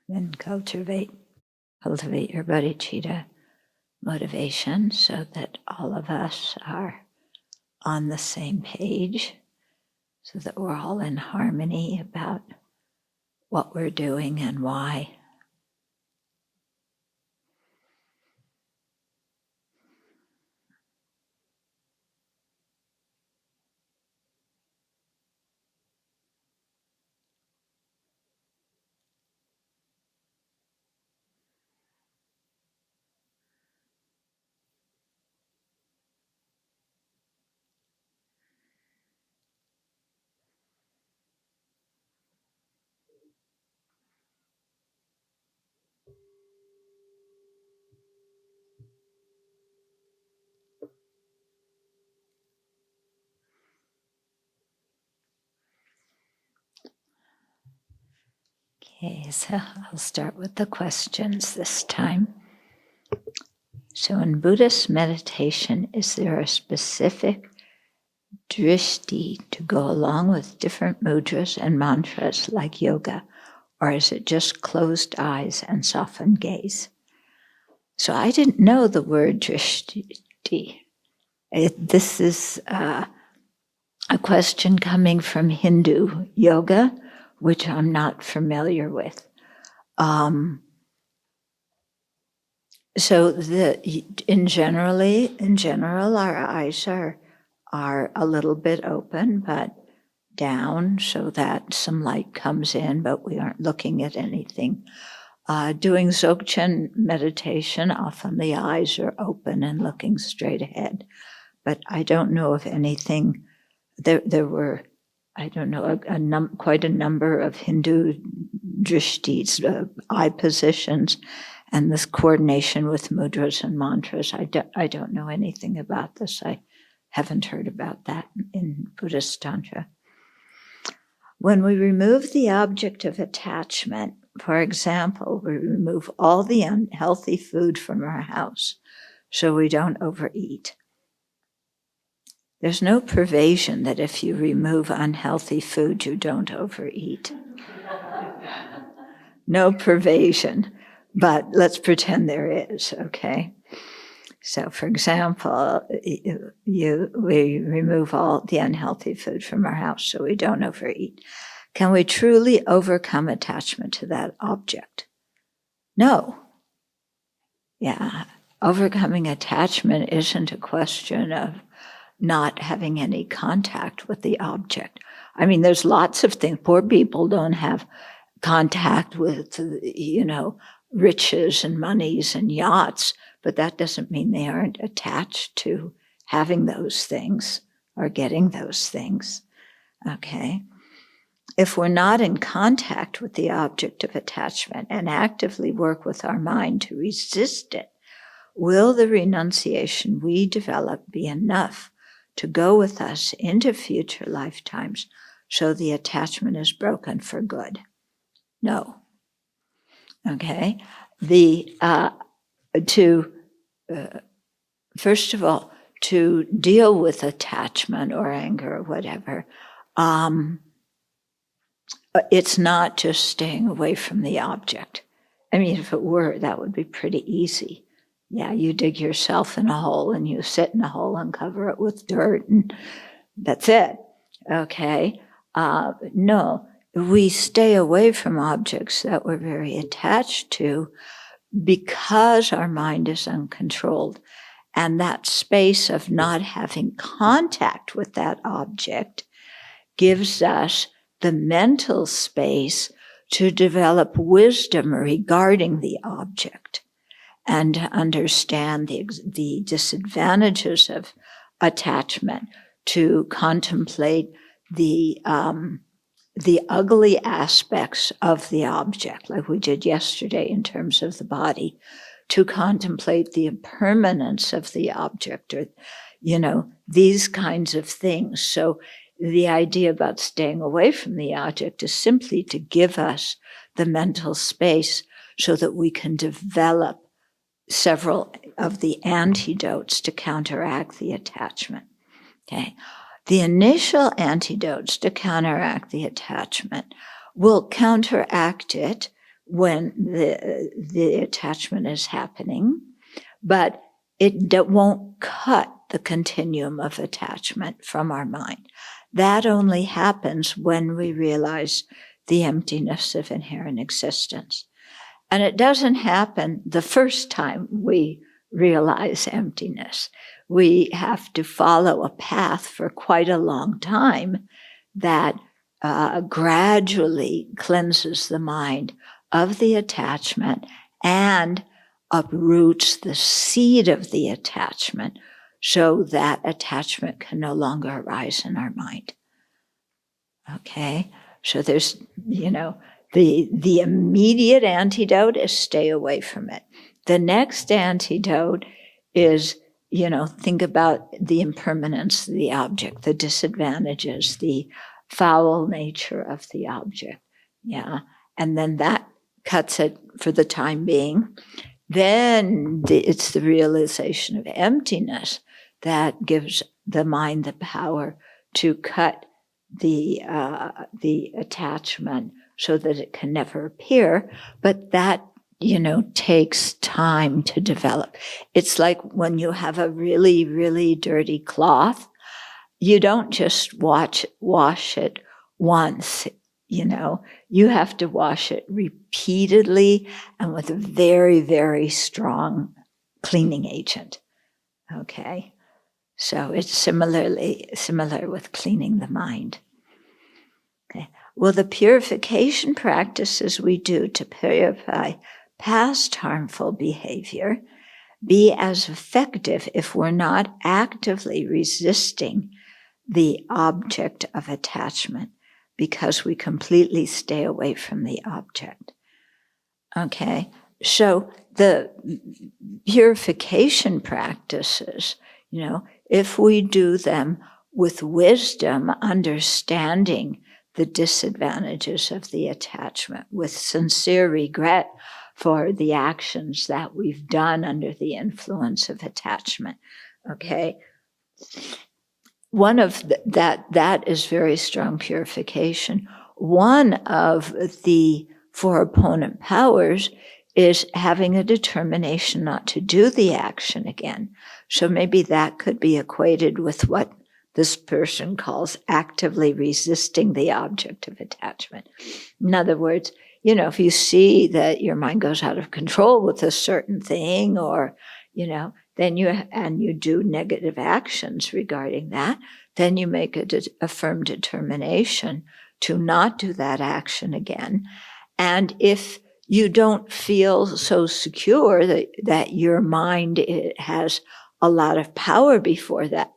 Then cultivate your bodhicitta motivation so that all of us are on the same page, so that we're all in harmony about what we're doing and why. Okay, so I'll start with the questions this time. So in Buddhist meditation, is there a specific drishti to go along with different mudras and mantras like yoga, or is it just closed eyes and softened gaze? So I didn't know the word drishti. This is a question coming from Hindu yoga, which I'm not familiar with. So in general, our eyes are a little bit open, but down so that some light comes in, but we aren't looking at anything. Doing Dzogchen meditation, often the eyes are open and looking straight ahead. But I don't know of anything. There were, I don't know, quite a number of Hindu drishtis, eye positions, and this coordination with mudras and mantras. I don't know anything about this. I haven't heard about that in Buddhist Tantra. When we remove the object of attachment, for example, we remove all the unhealthy food from our house so we don't overeat. There's no provision that if you remove unhealthy food, you don't overeat. No provision, but let's pretend there is, okay? So, for example, we remove all the unhealthy food from our house so we don't overeat. Can we truly overcome attachment to that object? No. Yeah, overcoming attachment isn't a question of not having any contact with the object. I mean, there's lots of things. Poor people don't have contact with, riches and monies and yachts, but that doesn't mean they aren't attached to having those things or getting those things, okay? If we're not in contact with the object of attachment and actively work with our mind to resist it, will the renunciation we develop be enough to go with us into future lifetimes so the attachment is broken for good? No. Okay? First of all, to deal with attachment or anger or whatever, it's not just staying away from the object. I mean, if it were, that would be pretty easy. Yeah, you dig yourself in a hole and you sit in a hole and cover it with dirt and that's it, okay? No, we stay away from objects that we're very attached to because our mind is uncontrolled. And that space of not having contact with that object gives us the mental space to develop wisdom regarding the object and to understand the disadvantages of attachment, to contemplate the ugly aspects of the object, like we did yesterday in terms of the body, to contemplate the impermanence of the object, or, these kinds of things. So the idea about staying away from the object is simply to give us the mental space so that we can develop several of the antidotes to counteract the attachment. Okay. The initial antidotes to counteract the attachment will counteract it when the attachment is happening, but it won't cut the continuum of attachment from our mind. That only happens when we realize the emptiness of inherent existence. And it doesn't happen the first time we realize emptiness. We have to follow a path for quite a long time that gradually cleanses the mind of the attachment and uproots the seed of the attachment so that attachment can no longer arise in our mind. Okay? So there's, the immediate antidote is stay away from it. The next antidote is, think about the impermanence of the object, the disadvantages, the foul nature of the object. Yeah. And then that cuts it for the time being. Then it's the realization of emptiness that gives the mind the power to cut the attachment so that it can never appear. But that, takes time to develop. It's like when you have a really, really dirty cloth, you don't just wash it once. You have to wash it repeatedly and with a very, very strong cleaning agent. Okay? So it's similar with cleaning the mind. Okay. Well, the purification practices we do to purify past harmful behavior be as effective if we're not actively resisting the object of attachment, because we completely stay away from the object. Okay, so the purification practices, if we do them with wisdom, understanding the disadvantages of the attachment, with sincere regret for the actions that we've done under the influence of attachment, okay? One of that is very strong purification. One of the four opponent powers is having a determination not to do the action again. So maybe that could be equated with what this person calls actively resisting the object of attachment. In other words, if you see that your mind goes out of control with a certain thing, or, then you do negative actions regarding that, then you make a firm determination to not do that action again. And if you don't feel so secure that your mind has a lot of power before that,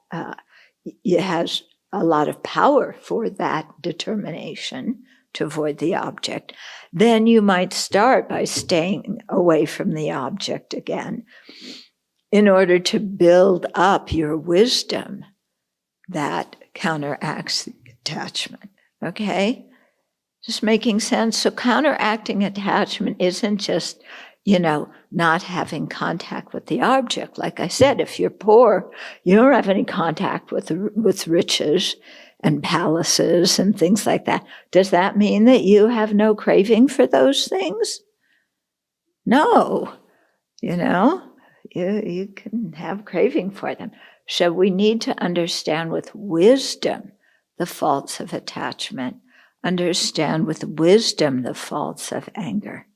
it has a lot of power for that determination to avoid the object, then you might start by staying away from the object again in order to build up your wisdom that counteracts the attachment. Okay? Just making sense? So counteracting attachment isn't just, not having contact with the object. Like I said, if you're poor, you don't have any contact with riches and palaces and things like that. Does that mean that you have no craving for those things? No. You can have craving for them. So we need to understand with wisdom the faults of attachment, understand with wisdom the faults of anger.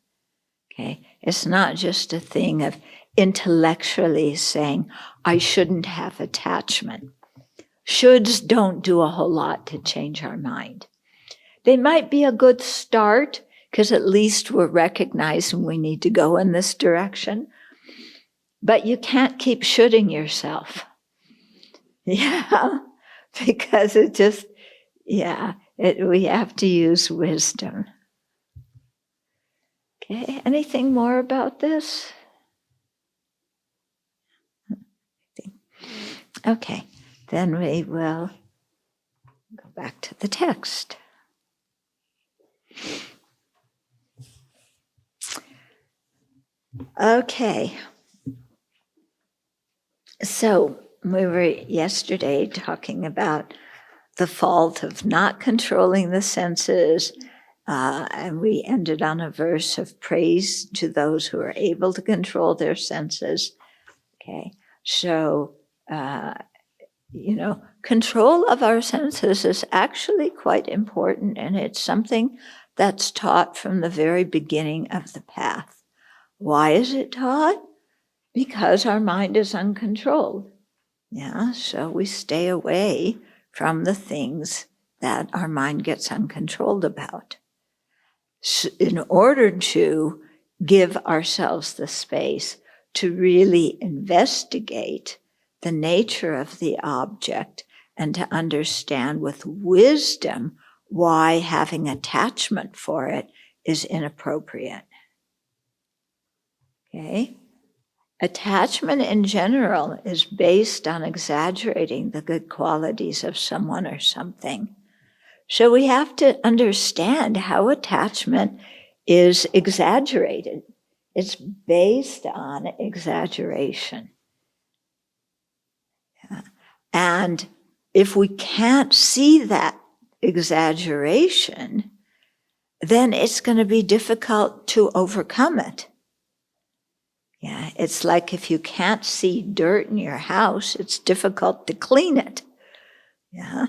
Okay? It's not just a thing of intellectually saying, I shouldn't have attachment. Shoulds don't do a whole lot to change our mind. They might be a good start, because at least we're recognizing we need to go in this direction. But you can't keep shoulding yourself. Yeah, because we have to use wisdom. Okay, anything more about this? Okay, then we will go back to the text. Okay. So we were yesterday talking about the fault of not controlling the senses And we ended on a verse of praise to those who are able to control their senses. Okay, so, control of our senses is actually quite important, and it's something that's taught from the very beginning of the path. Why is it taught? Because our mind is uncontrolled. Yeah, so we stay away from the things that our mind gets uncontrolled about. So in order to give ourselves the space to really investigate the nature of the object and to understand with wisdom why having attachment for it is inappropriate. Okay? Attachment in general is based on exaggerating the good qualities of someone or something. So we have to understand how attachment is exaggerated. It's based on exaggeration. Yeah. And if we can't see that exaggeration, then it's going to be difficult to overcome it. Yeah, it's like if you can't see dirt in your house, it's difficult to clean it. Yeah.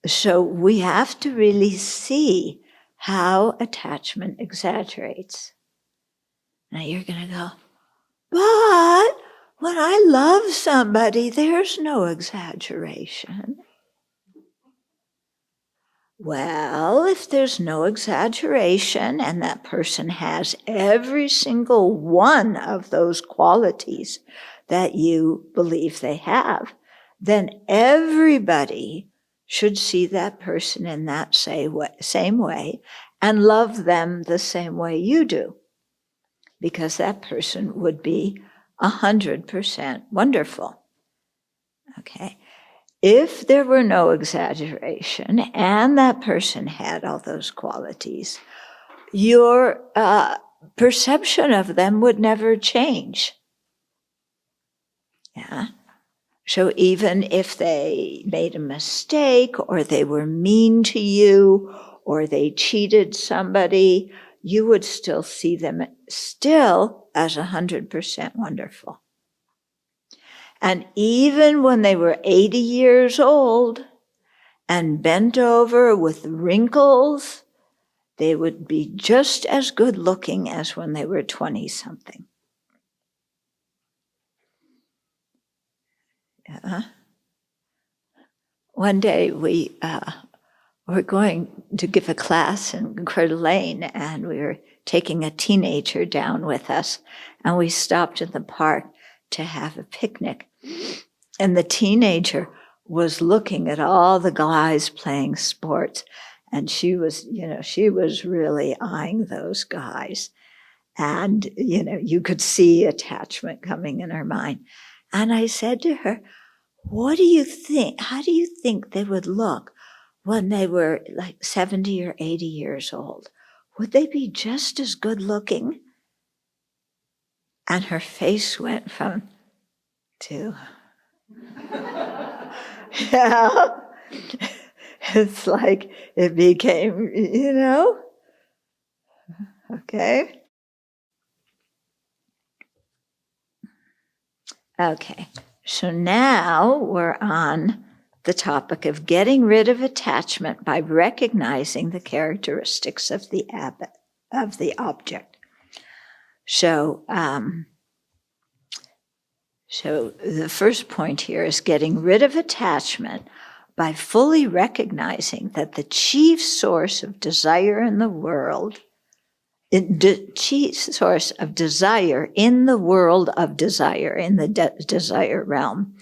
So we have to really see how attachment exaggerates. Now you're going to go, but when I love somebody, there's no exaggeration. Well, if there's no exaggeration and that person has every single one of those qualities that you believe they have, then everybody should see that person in that same way and love them the same way you do, because that person would be 100% wonderful. Okay. If there were no exaggeration and that person had all those qualities, your perception of them would never change. Yeah. So even if they made a mistake or they were mean to you or they cheated somebody, you would still see them still as 100% wonderful. And even when they were 80 years old and bent over with wrinkles, they would be just as good looking as when they were 20-something. Yeah. One day we were going to give a class in Coeur d'Alene, and we were taking a teenager down with us, and we stopped in the park to have a picnic. And the teenager was looking at all the guys playing sports, and she was really eyeing those guys. And, you could see attachment coming in her mind. And I said to her, what do you think? How do you think they would look when they were like 70 or 80 years old? Would they be just as good looking? And her face went from to, yeah, it's like it became, okay. Okay, so now we're on the topic of getting rid of attachment by recognizing the characteristics of the object. So the first point here is getting rid of attachment by fully recognizing that the chief source of desire in the world, source of desire in the world of desire, in the desire realm,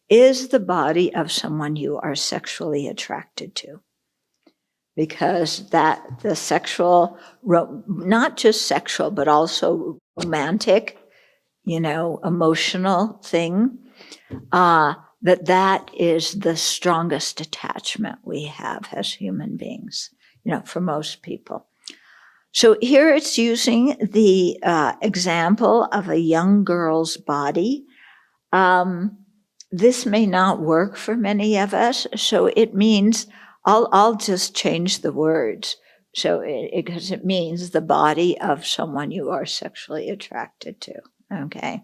is the body of someone you are sexually attracted to. Because that the sexual, not just sexual, but also romantic, emotional thing, that is the strongest attachment we have as human beings, for most people. So here it's using the example of a young girl's body. This may not work for many of us, so it means I'll just change the words. So because it means the body of someone you are sexually attracted to, okay?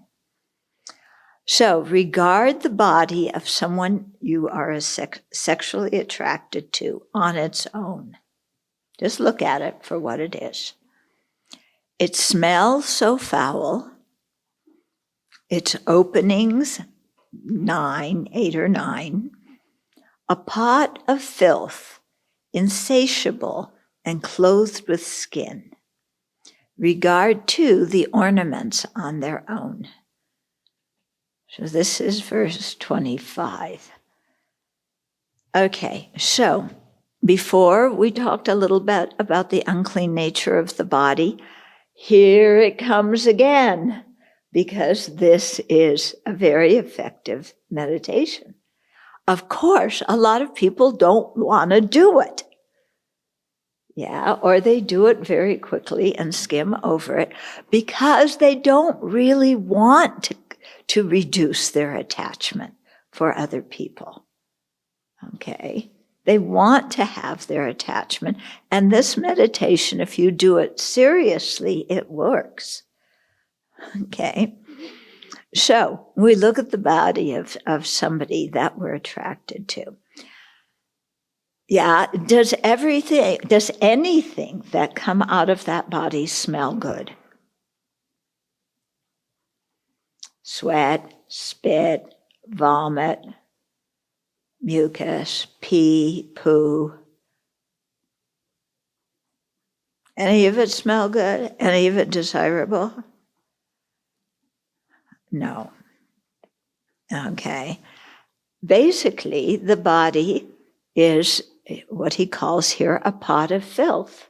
So regard the body of someone you are sexually attracted to on its own. Just look at it for what it is. It smells so foul. Its openings, 8 or 9, a pot of filth, insatiable and clothed with skin. Regard too the ornaments on their own. So this is verse 25. Okay, so before we talked a little bit about the unclean nature of the body. Here it comes again, because this is a very effective meditation. Of course, a lot of people don't want to do it. Yeah, or they do it very quickly and skim over it because they don't really want to reduce their attachment for other people. Okay? They want to have their attachment. And this meditation, if you do it seriously, it works. Okay? So we look at the body of somebody that we're attracted to. Yeah, does anything that come out of that body smell good? Sweat, spit, vomit, mucus, pee, poo. Any of it smell good? Any of it desirable? No. Okay. Basically, the body is what he calls here a pot of filth.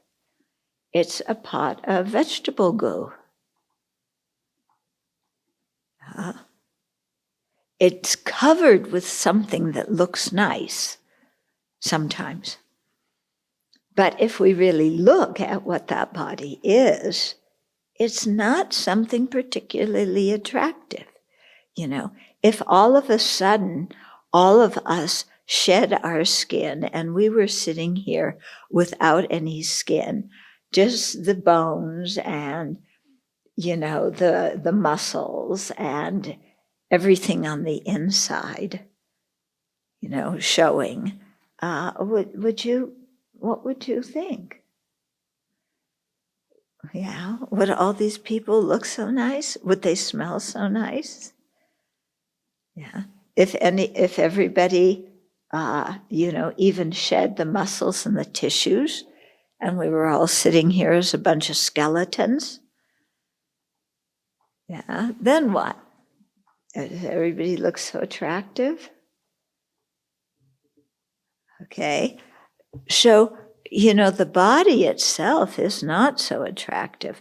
It's a pot of vegetable goo. It's covered with something that looks nice sometimes. But if we really look at what that body is, it's not something particularly attractive. You know, if all of a sudden all of us shed our skin and we were sitting here without any skin, just the bones and, you know, the muscles and everything on the inside, you know, showing, what would you think? Yeah, would all these people look so nice? Would they smell so nice? Yeah, if everybody, you know, even shed the muscles and the tissues, and we were all sitting here as a bunch of skeletons, yeah, then what? Does everybody look so attractive? Okay, so, you know, the body itself is not so attractive.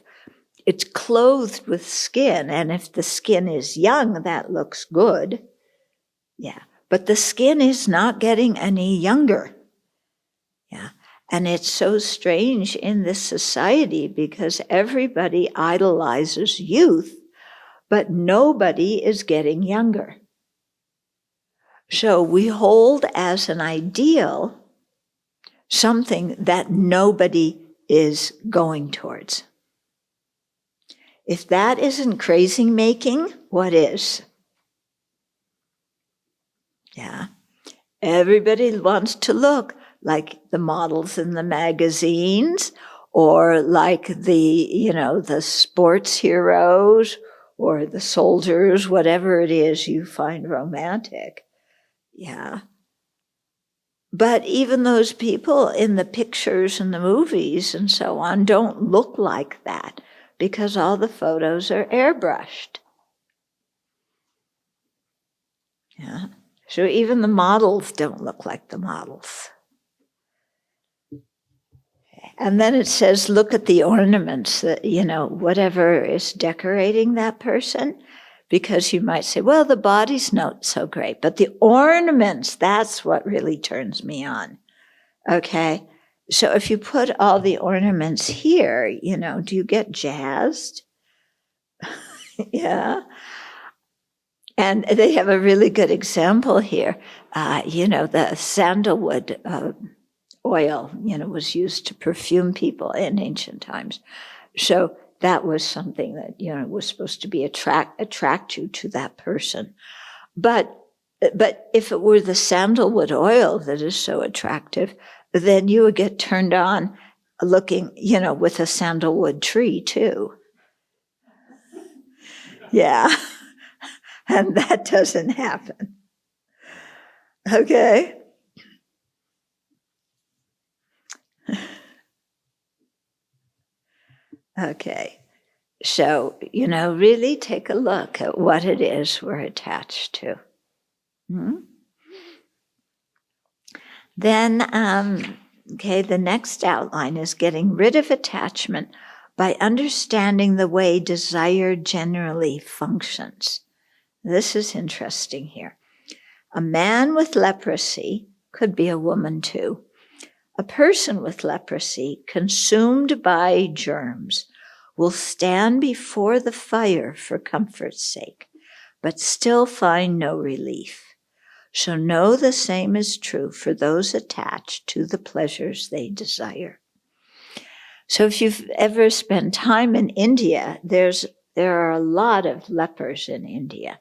It's clothed with skin, and if the skin is young, that looks good. Yeah, but the skin is not getting any younger. Yeah, and it's so strange in this society because everybody idolizes youth, but nobody is getting younger. So we hold as an ideal something that nobody is going towards. If that isn't crazy making, what is? Yeah. Everybody wants to look like the models in the magazines or like the, you know, the sports heroes or the soldiers, whatever it is you find romantic. Yeah. But even those people in the pictures and the movies and so on don't look like that because all the photos are airbrushed. Yeah. So even the models don't look like the models. And then it says, look at the ornaments that, you know, whatever is decorating that person, because you might say, well, the body's not so great, but the ornaments, that's what really turns me on. Okay. So if you put all the ornaments here, you know, do you get jazzed? Yeah. And they have a really good example here. You know, the sandalwood oil, was used to perfume people in ancient times. So that was something that, was supposed to be attract you to that person. But if it were the sandalwood oil that is so attractive, then you would get turned on looking, with a sandalwood tree too. Yeah. And that doesn't happen. Okay. Okay. So, really take a look at what it is we're attached to. Then, the next outline is getting rid of attachment by understanding the way desire generally functions. This is interesting here. A man with leprosy, could be a woman too, a person with leprosy consumed by germs will stand before the fire for comfort's sake, but still find no relief. So know the same is true for those attached to the pleasures they desire. So if you've ever spent time in India, there are a lot of lepers in India.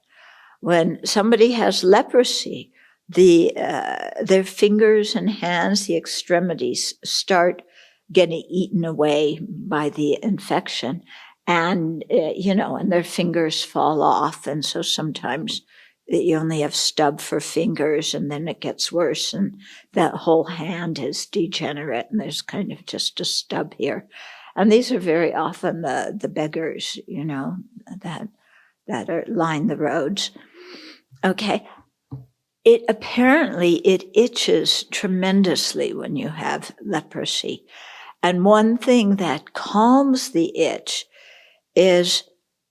When somebody has leprosy, their fingers and hands, the extremities, start getting eaten away by the infection, and and their fingers fall off, and so sometimes you only have stub for fingers, and then it gets worse, and that whole hand is degenerate, and there's kind of just a stub here. And these are very often the beggars, that line the roads. Okay. It itches tremendously when you have leprosy. And one thing that calms the itch is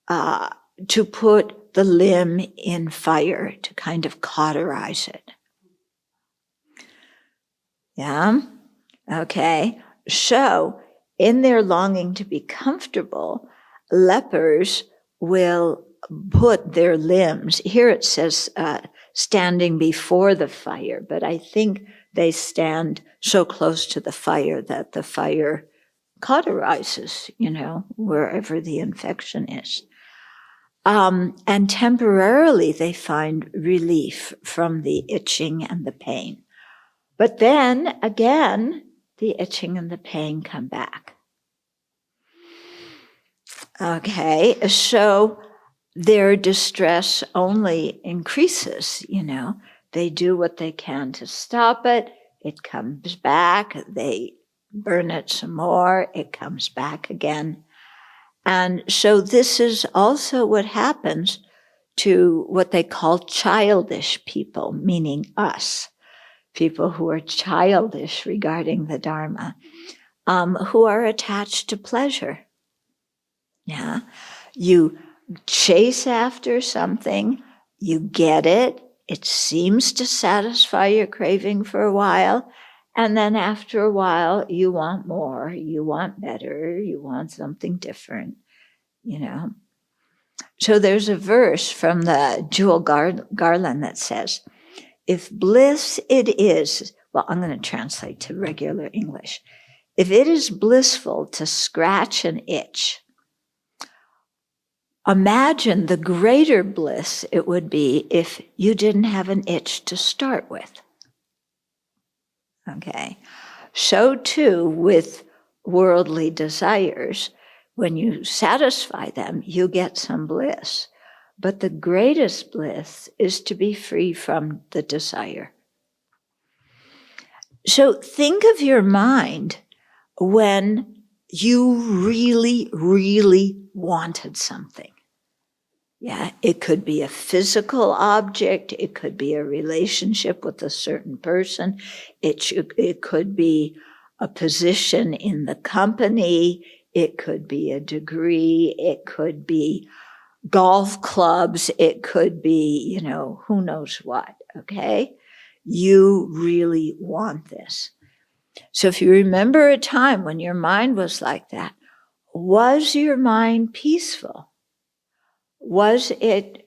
to put the limb in fire, to kind of cauterize it. Yeah? Okay. So, in their longing to be comfortable, lepers will put their limbs, here it says standing before the fire, but I think they stand so close to the fire that the fire cauterizes, wherever the infection is. And temporarily they find relief from the itching and the pain. But then again, the itching and the pain come back. Okay, so their distress only increases, They do what they can to stop it. It comes back. They burn it some more. It comes back again. And so this is also what happens to what they call childish people, meaning us, people who are childish regarding the Dharma, who are attached to pleasure. Yeah, you chase after something, you get it, it seems to satisfy your craving for a while, and then after a while you want more, you want better, you want something different, So there's a verse from the Jewel Garland that says, if bliss it is, well, I'm going to translate to regular English. If it is blissful to scratch an itch, imagine the greater bliss it would be if you didn't have an itch to start with. Okay. So too with worldly desires. When you satisfy them, you get some bliss. But the greatest bliss is to be free from the desire. So think of your mind when you really, really wanted something. Yeah, it could be a physical object. It could be a relationship with a certain person. It could be a position in the company. It could be a degree. It could be golf clubs. It could be, who knows what, okay? You really want this. So if you remember a time when your mind was like that, was your mind peaceful? Was it,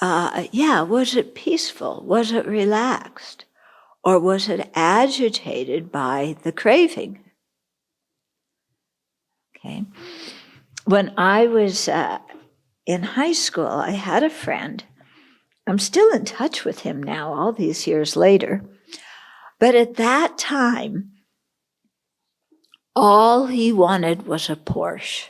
was it peaceful? Was it relaxed? or was it agitated by the craving? Okay. When I was in high school, I had a friend. I'm still in touch with him now, all these years later. But at that time, all he wanted was a Porsche.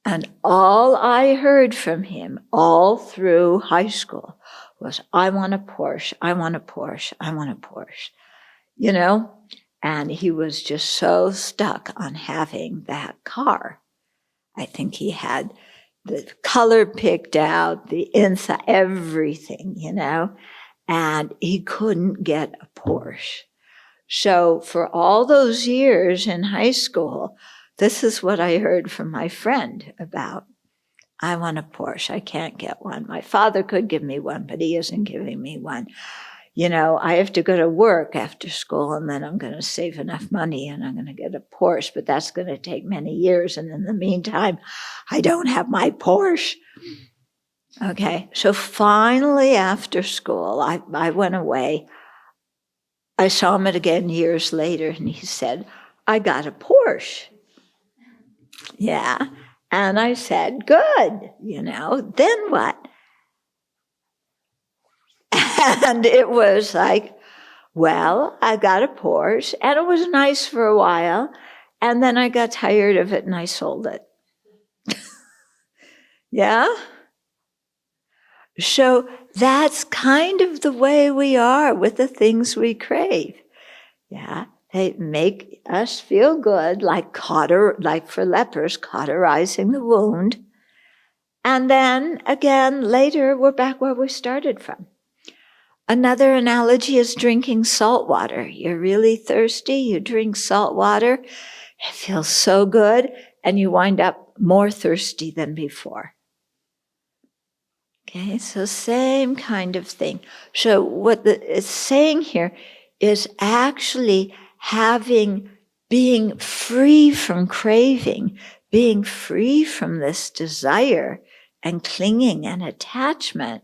And all I heard from him all through high school was, I want a Porsche, I want a Porsche, I want a Porsche. You know? And he was just so stuck on having that car. I think he had the color picked out, the inside, everything, you know? And he couldn't get a Porsche. So for all those years in high school, this is what I heard from my friend about. I want a Porsche. I can't get one. My father could give me one, but he isn't giving me one. You know, I have to go to work after school, and then I'm going to save enough money and I'm going to get a Porsche, but that's going to take many years. And in the meantime, I don't have my Porsche. Okay, so finally after school, I went away. I saw him again years later, and he said, I got a Porsche. Yeah. And I said, good, you know, then what? And it was like, well, I got a Porsche, and it was nice for a while, and then I got tired of it and I sold it. Yeah? So that's kind of the way we are with the things we crave. Yeah? They make us feel good, like for lepers, cauterizing the wound. And then, again, later, we're back where we started from. Another analogy is drinking salt water. You're really thirsty, you drink salt water, it feels so good, and you wind up more thirsty than before. Okay, so same kind of thing. So what it's saying here is actually being free from craving, being free from this desire and clinging and attachment,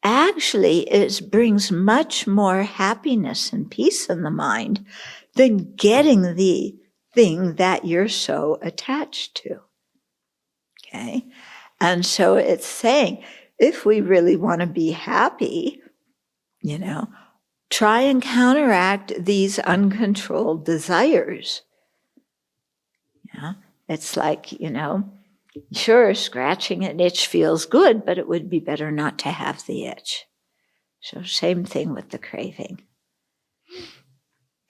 actually brings much more happiness and peace in the mind than getting the thing that you're so attached to. Okay? And so it's saying, if we really want to be happy, you know, try and counteract these uncontrolled desires. Yeah? It's like, you know, sure, scratching an itch feels good, but it would be better not to have the itch. So same thing with the craving.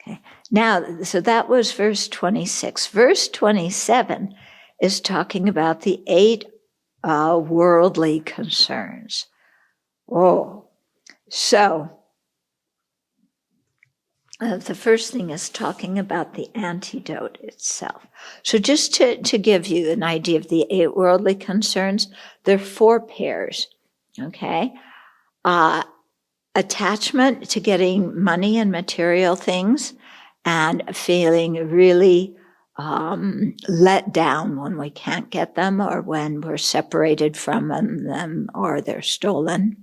Okay. Now, so that was verse 26. Verse 27 is talking about the 8 worldly concerns. Oh, so the first thing is talking about the antidote itself. So just to give you an idea of the 8 worldly concerns, there are 4 pairs, okay? Attachment to getting money and material things, and feeling really let down when we can't get them, or when we're separated from them, or they're stolen.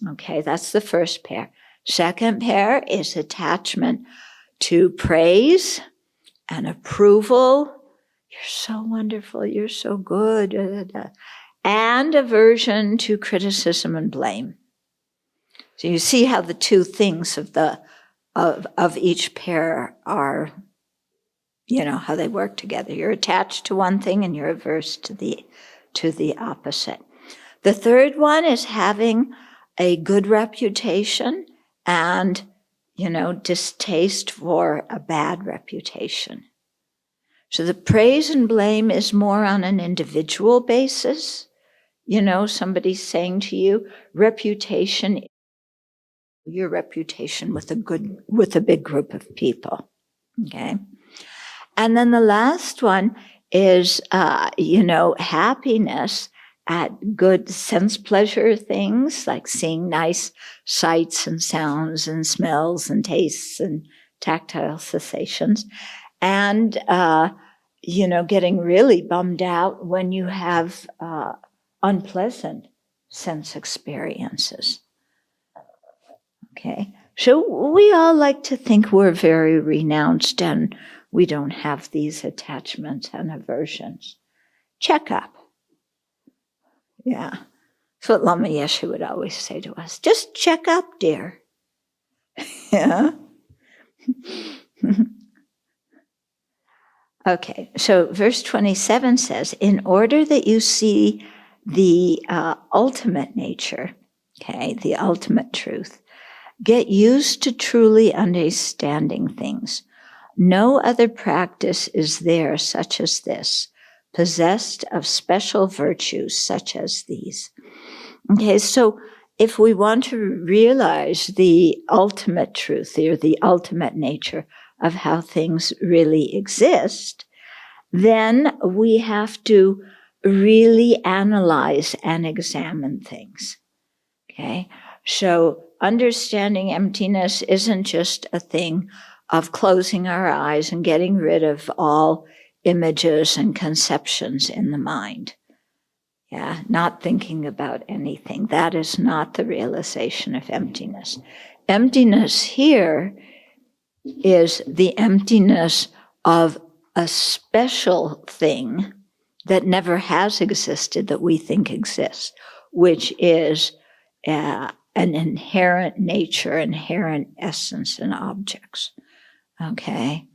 Okay, that's the first pair. Second pair is attachment to praise and approval. You're so wonderful, you're so good. And aversion to criticism and blame. So you see how the 2 things of each pair are, you know, how they work together. You're attached to one thing and you're averse to the opposite. The third one is having a good reputation and, you know, distaste for a bad reputation. So the praise and blame is more on an individual basis. You know, somebody's saying to you, reputation, your reputation with a big group of people. Okay. And then the last one is, you know, happiness at good sense pleasure things, like seeing nice sights and sounds and smells and tastes and tactile sensations. And, you know, getting really bummed out when you have unpleasant sense experiences. Okay, So we all like to think we're very renounced and we don't have these attachments and aversions. Check up. Yeah. That's what Lama Yeshe would always say to us. Just check up, dear. Yeah. Okay, so verse 27 says, in order that you see the ultimate nature, okay, the ultimate truth, get used to truly understanding things. No other practice is there such as this, possessed of special virtues such as these. Okay, so if we want to realize the ultimate truth or the ultimate nature of how things really exist, then we have to really analyze and examine things. Okay, so understanding emptiness isn't just a thing of closing our eyes and getting rid of all images and conceptions in the mind. Yeah, not thinking about anything. That is not the realization of emptiness. Emptiness here is the emptiness of a special thing that never has existed that we think exists, which is an inherent nature, inherent essence in objects. Okay?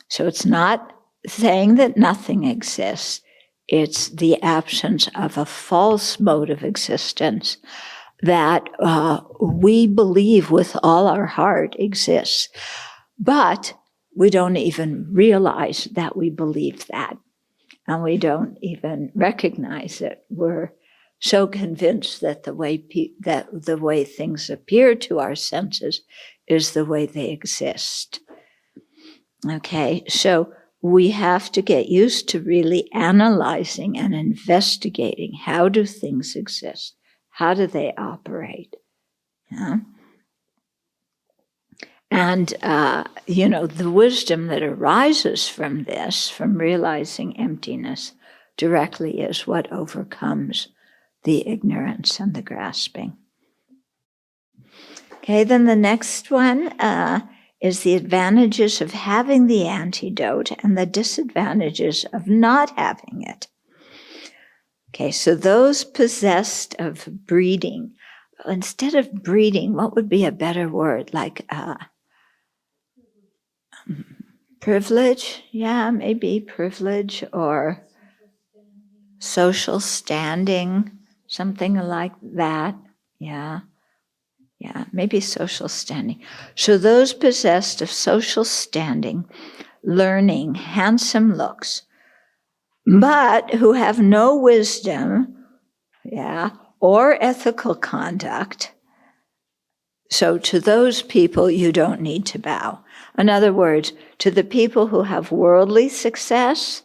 So it's not saying that nothing exists. It's the absence of a false mode of existence that we believe with all our heart exists. But we don't even realize that we believe that. And we don't even recognize it. We're so convinced that the way things appear to our senses is the way they exist. Okay, so we have to get used to really analyzing and investigating, how do things exist? How do they operate? Yeah. And, the wisdom that arises from this, from realizing emptiness directly, is what overcomes the ignorance and the grasping. Okay, then the next one is the advantages of having the antidote and the disadvantages of not having it. Okay, so those possessed of breeding, instead of breeding, what would be a better word? Like privilege? Yeah, maybe privilege or social standing, something like that. Yeah, maybe social standing. So those possessed of social standing, learning, handsome looks, but who have no wisdom, or ethical conduct. So to those people, you don't need to bow. In other words, to the people who have worldly success,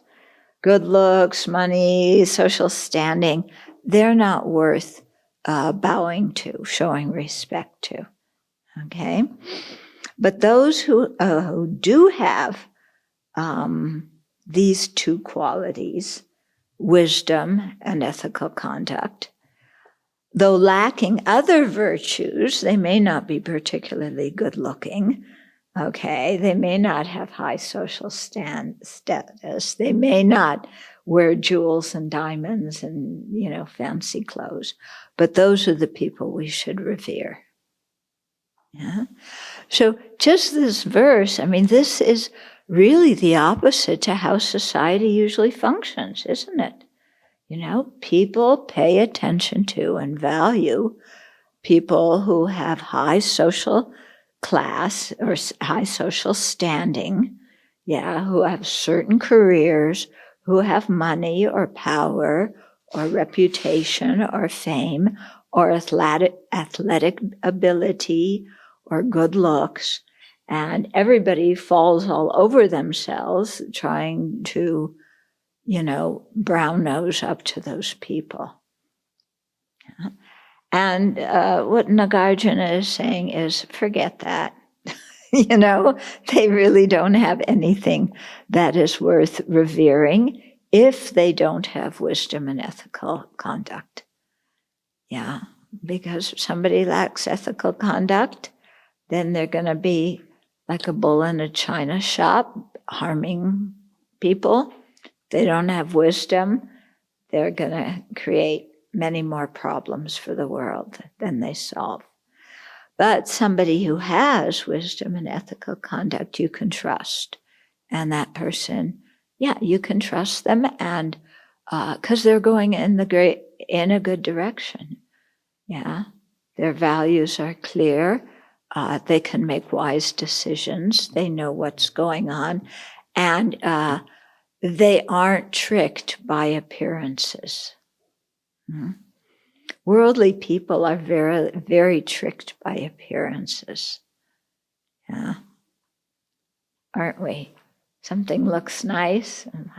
good looks, money, social standing, they're not worth bowing to, showing respect to. Okay? But those who do have these two qualities, wisdom and ethical conduct, though lacking other virtues, they may not be particularly good looking. Okay, they may not have high social status. They may not wear jewels and diamonds and, fancy clothes. But those are the people we should revere. Yeah. So just this verse, this is really the opposite to how society usually functions, isn't it? People pay attention to and value people who have high social class or high social standing, who have certain careers, who have money or power or reputation or fame or athletic ability or good looks, and everybody falls all over themselves trying to, brown nose up to those people. Yeah. And what Nagarjuna is saying is, forget that. They really don't have anything that is worth revering if they don't have wisdom and ethical conduct. Yeah, because if somebody lacks ethical conduct, then they're going to be like a bull in a china shop, harming people. They don't have wisdom. They're going to create many more problems for the world than they solve. But somebody who has wisdom and ethical conduct, you can trust. And that person, yeah, you can trust them, and because they're going in a good direction. Yeah, their values are clear. They can make wise decisions. They know what's going on, and they aren't tricked by appearances. Mm-hmm. Worldly people are very, very tricked by appearances. Yeah, aren't we? Something looks nice, and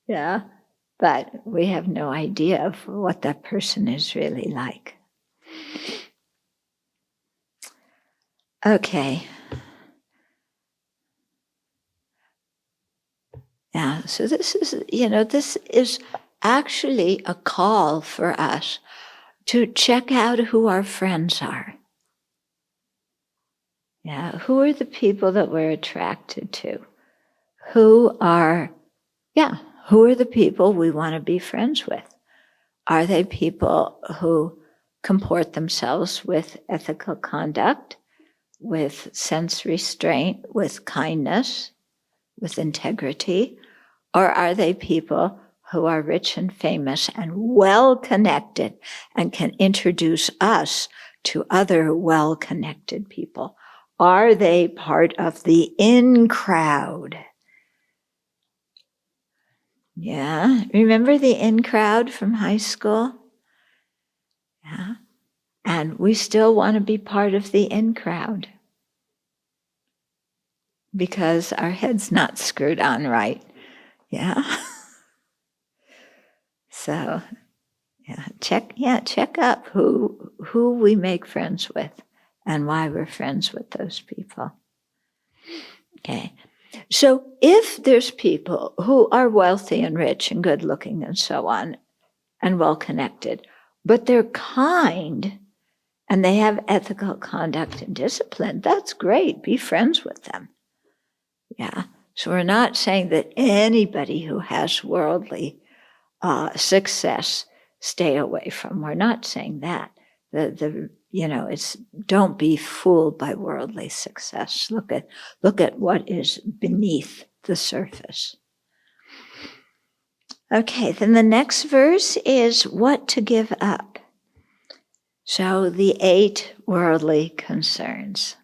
yeah, but we have no idea of what that person is really like. Okay. Yeah, so this is actually a call for us to check out who our friends are. Yeah, who are the people that we're attracted to? Who are the people we want to be friends with? Are they people who comport themselves with ethical conduct, with sense restraint, with kindness, with integrity? Or are they people who are rich and famous and well-connected and can introduce us to other well-connected people? Are they part of the in crowd? Yeah, remember the in crowd from high school? Yeah, and we still want to be part of the in crowd because our head's not screwed on right. Yeah. So, check up who we make friends with and why we're friends with those people. Okay. So if there's people who are wealthy and rich and good looking and so on and well connected, but they're kind and they have ethical conduct and discipline, that's great. Be friends with them. Yeah. So we're not saying that anybody who has worldly success stay away from. We're not saying that. It's don't be fooled by worldly success. Look at what is beneath the surface. Okay, then the next verse is what to give up. So the 8 worldly concerns.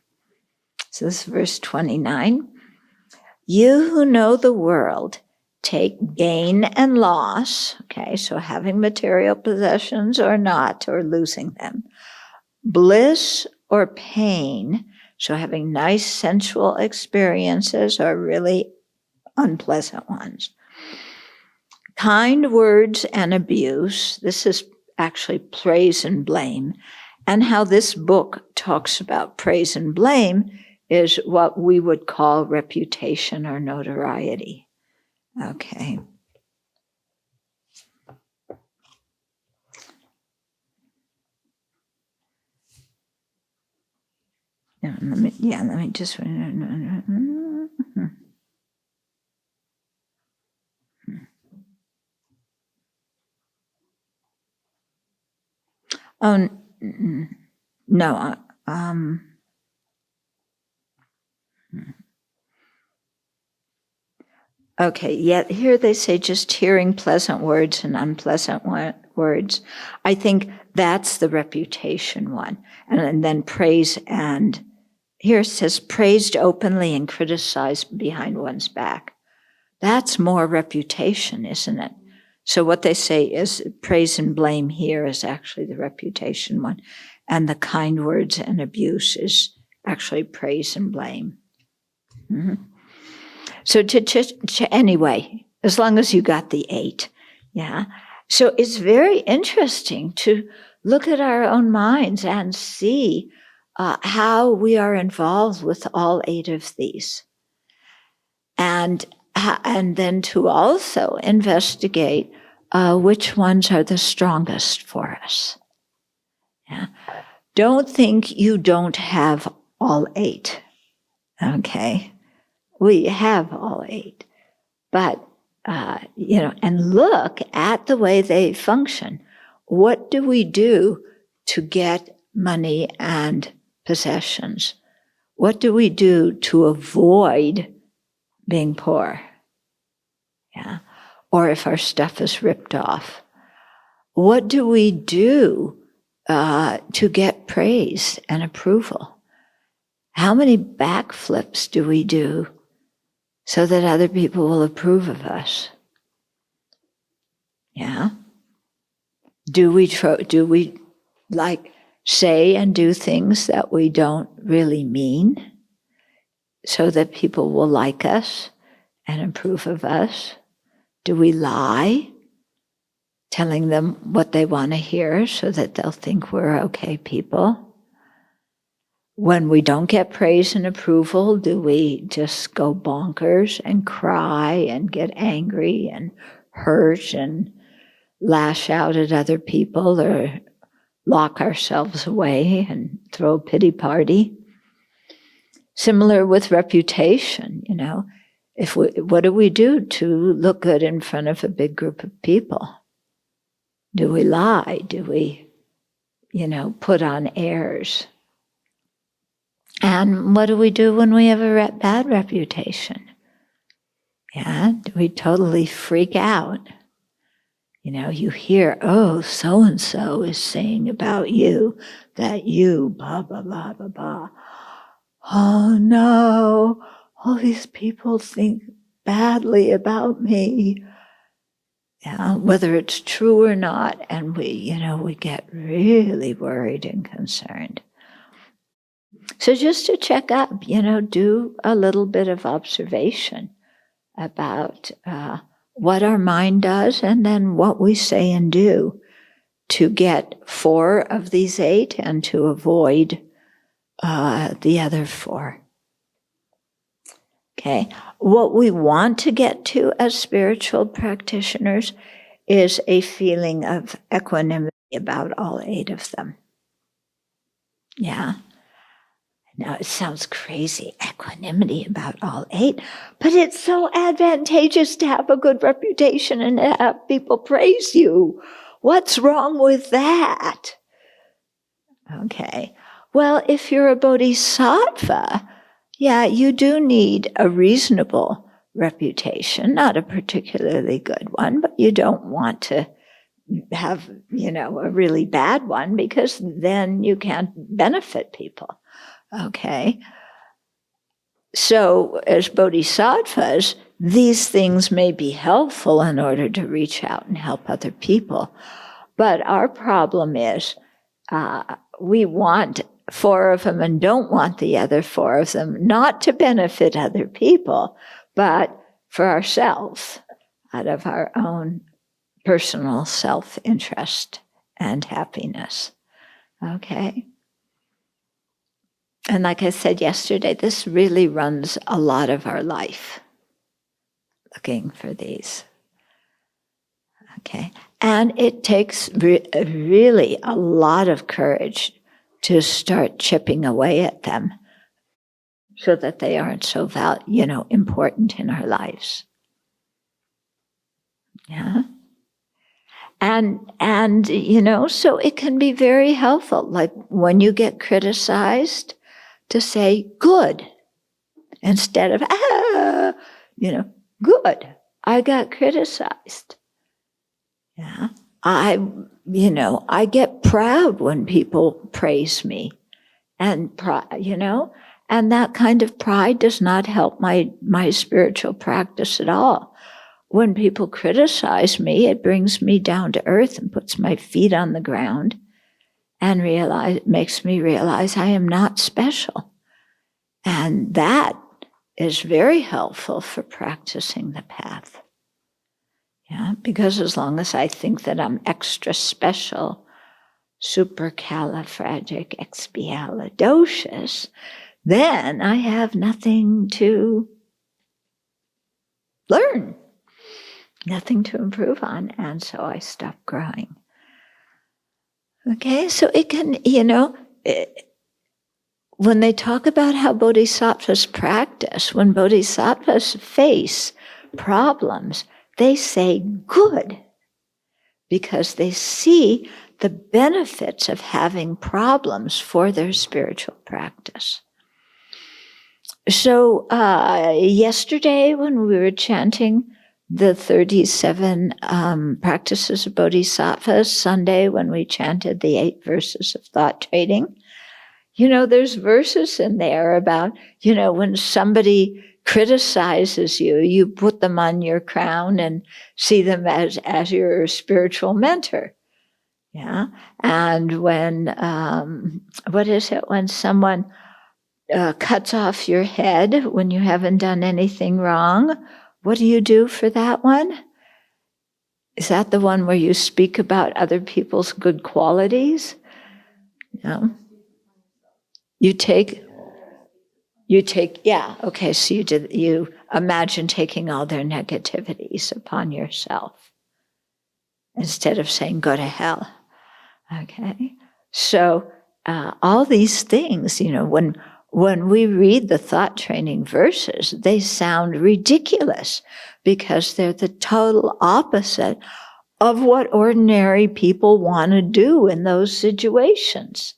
So this is verse 29. You who know the world take gain and loss, okay, so having material possessions or not, or losing them, bliss or pain, so having nice sensual experiences or really unpleasant ones, kind words and abuse. This is actually praise and blame. And how this book talks about praise and blame is what we would call reputation or notoriety. Okay. Let me just. Oh, no. Okay, yet here they say just hearing pleasant words and unpleasant words. I think that's the reputation one. And then praise, and here it says praised openly and criticized behind one's back. That's more reputation, isn't it? So what they say is praise and blame here is actually the reputation one. And the kind words and abuse is actually praise and blame. Mm-hmm. So anyway, as long as you got the 8, yeah. So it's very interesting to look at our own minds and see how we are involved with all 8 of these. And then to also which ones are the strongest for us. Yeah. don't think you don't have all 8. Okay? We have all 8. But, and look at the way they function. What do we do to get money and possessions? What do we do to avoid being poor? Yeah. Or if our stuff is ripped off. What do we do to get praise and approval? How many backflips do we do so that other people will approve of us? Yeah. Do we say and do things that we don't really mean so that people will like us and approve of us? Do we lie, telling them what they want to hear so that they'll think we're okay people? When we don't get praise and approval, do we just go bonkers and cry and get angry and hurt and lash out at other people or lock ourselves away and throw a pity party? Similar with reputation, what do we do to look good in front of a big group of people? Do we lie? Do we, put on airs? And what do we do when we have a bad reputation? Yeah, do we totally freak out? You hear, oh, so-and-so is saying about you that you, blah, blah, blah, blah, blah. Oh, no, all these people think badly about me. Yeah, whether it's true or not, and we get really worried and concerned. So just to check up, do a little bit of observation about what our mind does and then what we say and do to get 4 of these 8 and to avoid the other 4. Okay, what we want to get to as spiritual practitioners is a feeling of equanimity about all 8 of them. Yeah. Now, it sounds crazy, equanimity about all 8, but it's so advantageous to have a good reputation and to have people praise you. What's wrong with that? Okay. Well, if you're a bodhisattva, yeah, you do need a reasonable reputation, not a particularly good one, but you don't want to have, a really bad one because then you can't benefit people. Okay. So as bodhisattvas, these things may be helpful in order to reach out and help other people. But our problem is we want 4 of them and don't want the other 4 of them, not to benefit other people, but for ourselves, out of our own personal self-interest and happiness. Okay? And like I said yesterday, this really runs a lot of our life, looking for these. Okay? And it takes really a lot of courage to start chipping away at them so that they aren't so important in our lives. Yeah? And so it can be very helpful. Like when you get criticized, to say, good, instead of, good, I got criticized. Yeah, I get proud when people praise me. And, and that kind of pride does not help my spiritual practice at all. When people criticize me, it brings me down to earth and puts my feet on the ground and makes me realize I am not special. And that is very helpful for practicing the path. Yeah, because as long as I think that I'm extra special, supercalifragilisticexpialidocious, then I have nothing to learn, nothing to improve on, and so I stop growing. Okay, so it can, when they talk about how bodhisattvas practice, when bodhisattvas face problems, they say good, because they see the benefits of having problems for their spiritual practice. So yesterday when we were chanting the 37 practices of bodhisattvas, Sunday when we chanted the 8 verses of thought trading, there's verses in there about, when somebody criticizes you, you put them on your crown and see them as your spiritual mentor. Yeah. And when, when someone cuts off your head when you haven't done anything wrong, what do you do for that one? Is that the one where you speak about other people's good qualities? No. You take, yeah, okay, so you imagine taking all their negativities upon yourself instead of saying, go to hell. Okay, so all these things, when we read the thought training verses, they sound ridiculous because they're the total opposite of what ordinary people want to do in those situations.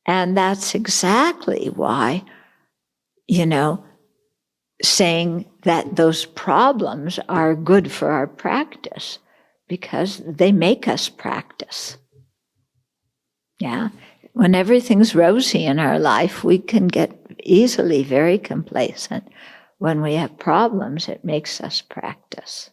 And that's exactly why, saying that those problems are good for our practice, because they make us practice. Yeah. When everything's rosy in our life, we can get easily very complacent. When we have problems, it makes us practice.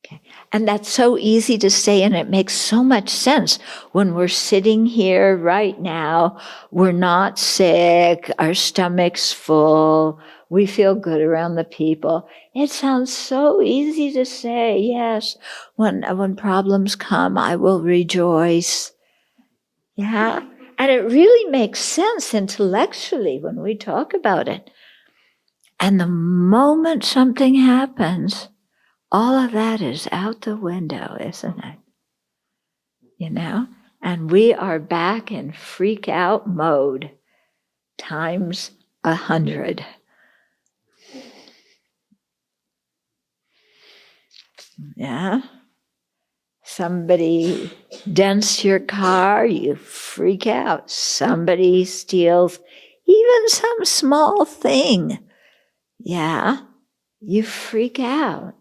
Okay. And that's so easy to say, and it makes so much sense when we're sitting here right now. We're not sick, our stomach's full, we feel good around the people. It sounds so easy to say, yes, when problems come, I will rejoice. Yeah, and it really makes sense intellectually when we talk about it. And the moment something happens, all of that is out the window, isn't it? And we are back in freak out mode times 100. Yeah. Somebody dents your car, you freak out. Somebody steals even some small thing. Yeah, you freak out.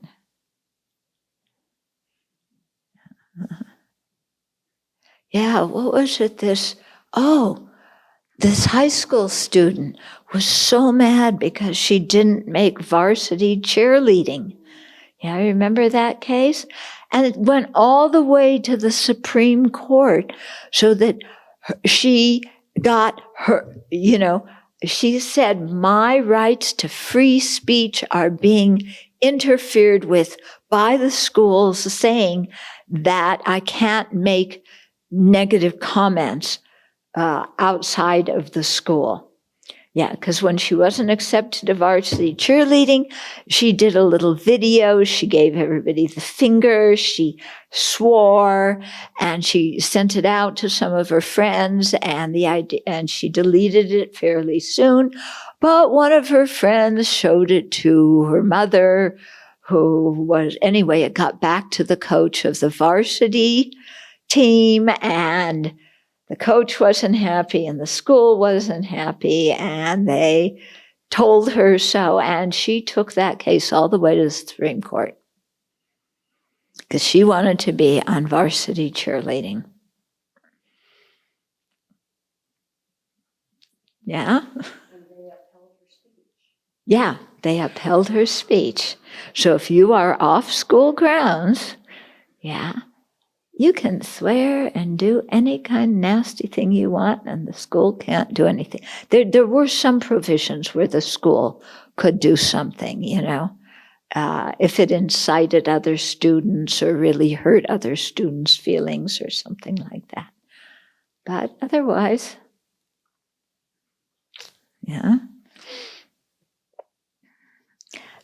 Yeah, what was it? This high school student was so mad because she didn't make varsity cheerleading. Yeah, remember that case? And it went all the way to the Supreme Court so that she got her, she said, my rights to free speech are being interfered with by the schools, saying that I can't make negative comments outside of the school. Yeah, because when she wasn't accepted to varsity cheerleading, she did a little video. She gave everybody the finger. She swore, and she sent it out to some of her friends, and she deleted it fairly soon. But one of her friends showed it to her mother, it got back to the coach of the varsity team, and the coach wasn't happy and the school wasn't happy, and they told her so, and she took that case all the way to the Supreme Court because she wanted to be on varsity cheerleading. Yeah? And they upheld her speech. Yeah, they upheld her speech. So if you are off school grounds, yeah, you can swear and do any kind of nasty thing you want, and the school can't do anything. There were some provisions where the school could do something, if it incited other students or really hurt other students' feelings or something like that. But otherwise, yeah.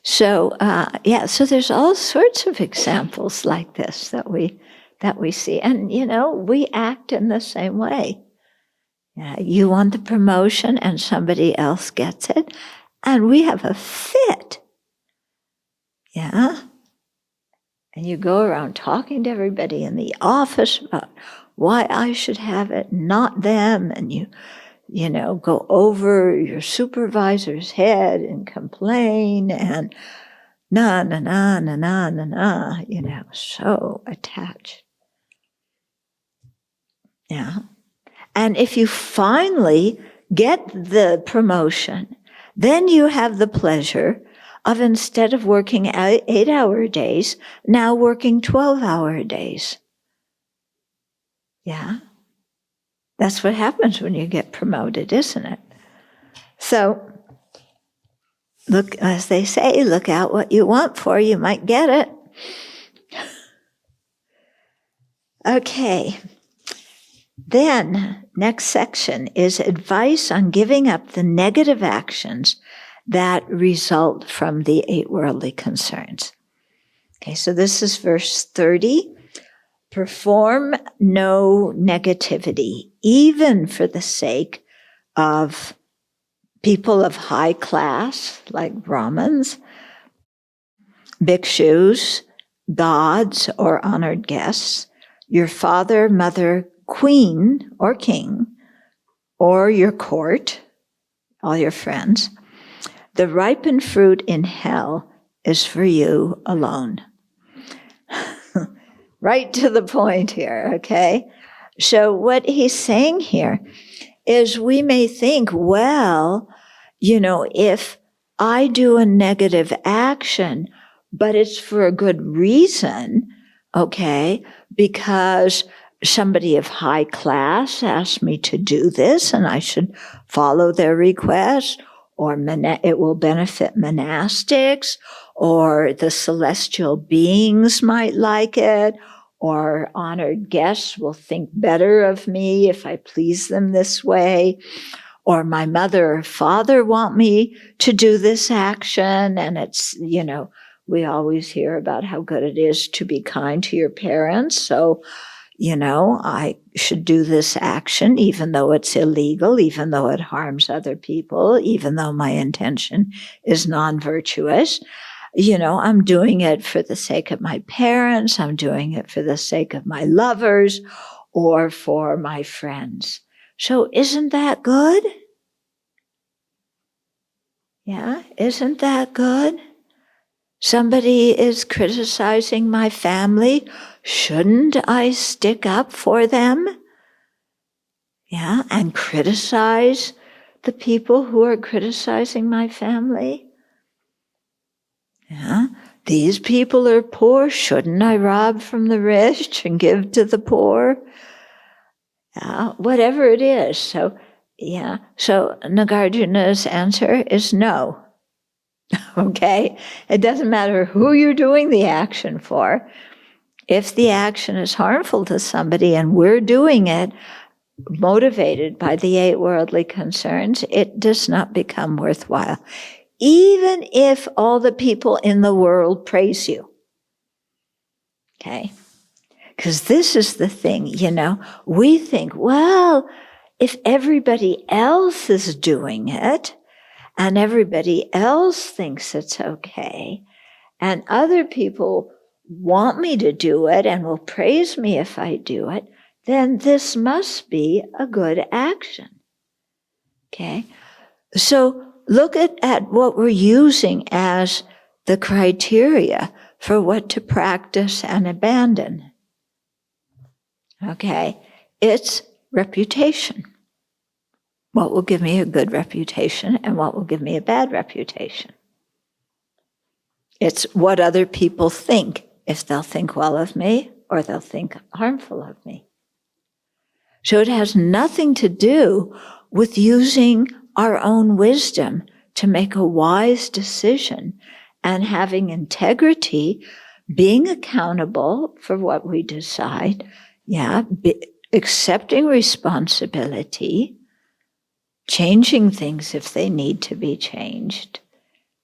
So, so there's all sorts of examples like this that we that we see. And, we act in the same way. Yeah, you want the promotion and somebody else gets it, and we have a fit. Yeah? And you go around talking to everybody in the office about why I should have it, not them, and you go over your supervisor's head and complain and na, na, na, na, na, na, na, so attached. Yeah. And if you finally get the promotion, then you have the pleasure of, instead of working 8-hour days, now working 12-hour days. Yeah. That's what happens when you get promoted, isn't it? So, look, as they say, look out what you want for, you might get it. Okay. Then, next section is advice on giving up the negative actions that result from the 8 worldly concerns. Okay, so this is verse 30. Perform no negativity, even for the sake of people of high class, like Brahmins, bhikshus, gods, or honored guests, your father, mother, queen, or king, or your court, all your friends. The ripened fruit in hell is for you alone. Right to the point here, okay? So what he's saying here is we may think, well, if I do a negative action, but it's for a good reason, okay, because somebody of high class asked me to do this and I should follow their request, or it will benefit monastics, or the celestial beings might like it, or honored guests will think better of me if I please them this way, or my mother or father want me to do this action. And it's, we always hear about how good it is to be kind to your parents. So, I should do this action, even though it's illegal, even though it harms other people, even though my intention is non-virtuous. I'm doing it for the sake of my parents. I'm doing it for the sake of my lovers or for my friends. So isn't that good? Yeah, isn't that good? Somebody is criticizing my family. Shouldn't I stick up for them? Yeah, and criticize the people who are criticizing my family? Yeah, these people are poor. Shouldn't I rob from the rich and give to the poor? Yeah, whatever it is. So Nagarjuna's answer is no. Okay? It doesn't matter who you're doing the action for. If the action is harmful to somebody and we're doing it motivated by the 8 worldly concerns, it does not become worthwhile. Even if all the people in the world praise you. Okay? Because this is the thing, we think, well, if everybody else is doing it, and everybody else thinks it's okay, and other people want me to do it and will praise me if I do it, then this must be a good action. Okay? So look at what we're using as the criteria for what to practice and abandon. Okay? It's reputation. What will give me a good reputation and what will give me a bad reputation? It's what other people think, if they'll think well of me or they'll think harmful of me. So it has nothing to do with using our own wisdom to make a wise decision and having integrity, being accountable for what we decide, accepting responsibility, changing things if they need to be changed.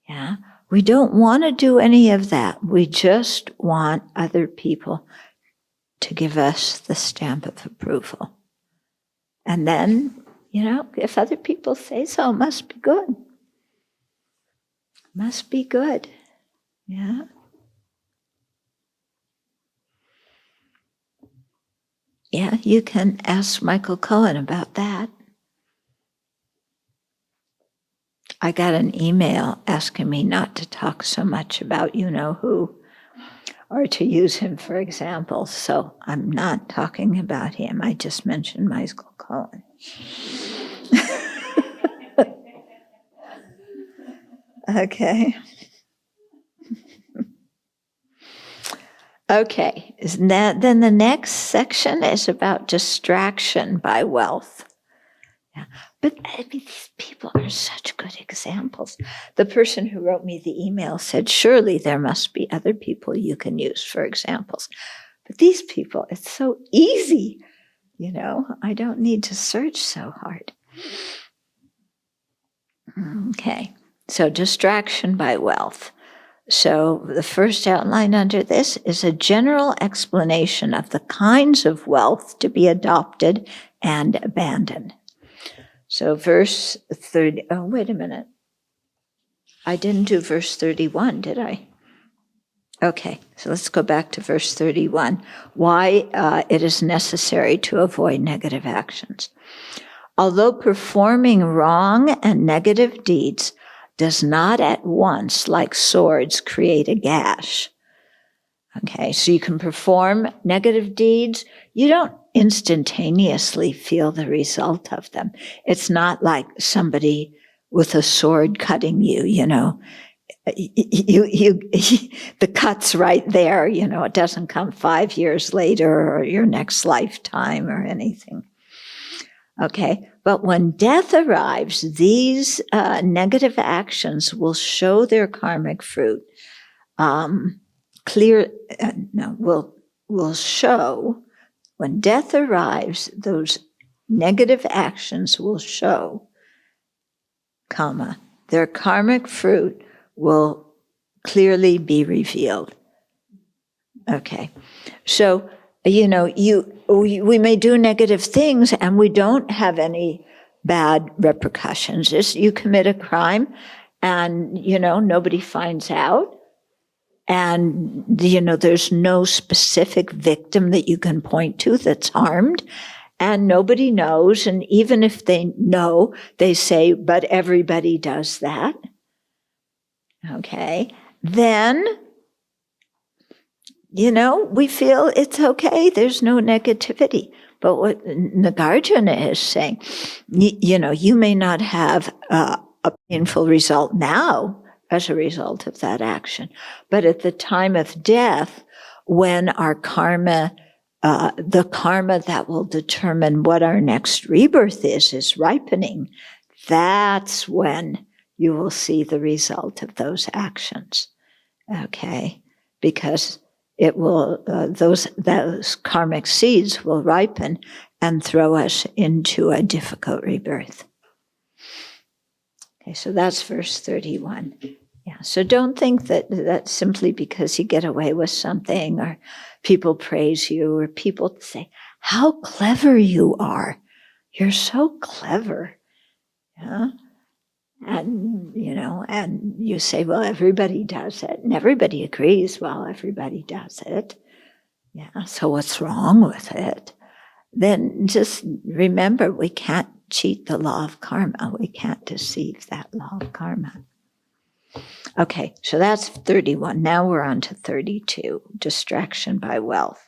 Yeah. We don't want to do any of that. We just want other people to give us the stamp of approval. And then, if other people say so, it must be good. Must be good. Yeah. Yeah, you can ask Michael Cohen about that. I got an email asking me not to talk so much about who, or to use him for example. So I'm not talking about him. I just mentioned Michael Cohen. Okay. Okay. Then the next section is about distraction by wealth. Yeah. But these people are such good examples. The person who wrote me the email said, surely there must be other people you can use for examples. But these people, it's so easy. I don't need to search so hard. Okay. So distraction by wealth. So the first outline under this is a general explanation of the kinds of wealth to be adopted and abandoned. So verse 30, oh, wait a minute. I didn't do verse 31, did I? Okay, so let's go back to verse 31. Why it is necessary to avoid negative actions. Although performing wrong and negative deeds does not at once, like swords, create a gash. Okay, so you can perform negative deeds. You don't instantaneously feel the result of them. It's not like somebody with a sword cutting you, the cut's right there, it doesn't come 5 years later or your next lifetime or anything. Okay, but when death arrives, these negative actions will show their karmic fruit. Will show, when death arrives, those negative actions will show, their karmic fruit will clearly be revealed. Okay, so, we may do negative things and we don't have any bad repercussions. Just you commit a crime and, nobody finds out. And, there's no specific victim that you can point to that's harmed. And nobody knows. And even if they know, they say, but everybody does that. Okay. Then, we feel it's okay. There's no negativity. But what Nagarjuna is saying, you may not have a painful result now as a result of that action. But at the time of death, when our karma, the karma that will determine what our next rebirth is ripening, that's when you will see the result of those actions. Okay? Because it will, those karmic seeds will ripen and throw us into a difficult rebirth. Okay, so that's verse 31. Yeah, so don't think that that's simply because you get away with something or people praise you or people say, how clever you are. You're so clever. Yeah? And, and you say, well, everybody does it. And everybody agrees, well, everybody does it. Yeah, so what's wrong with it? Then just remember, we can't cheat the law of karma. We can't deceive that law of karma. Okay, so that's 31. Now we're on to 32, distraction by wealth.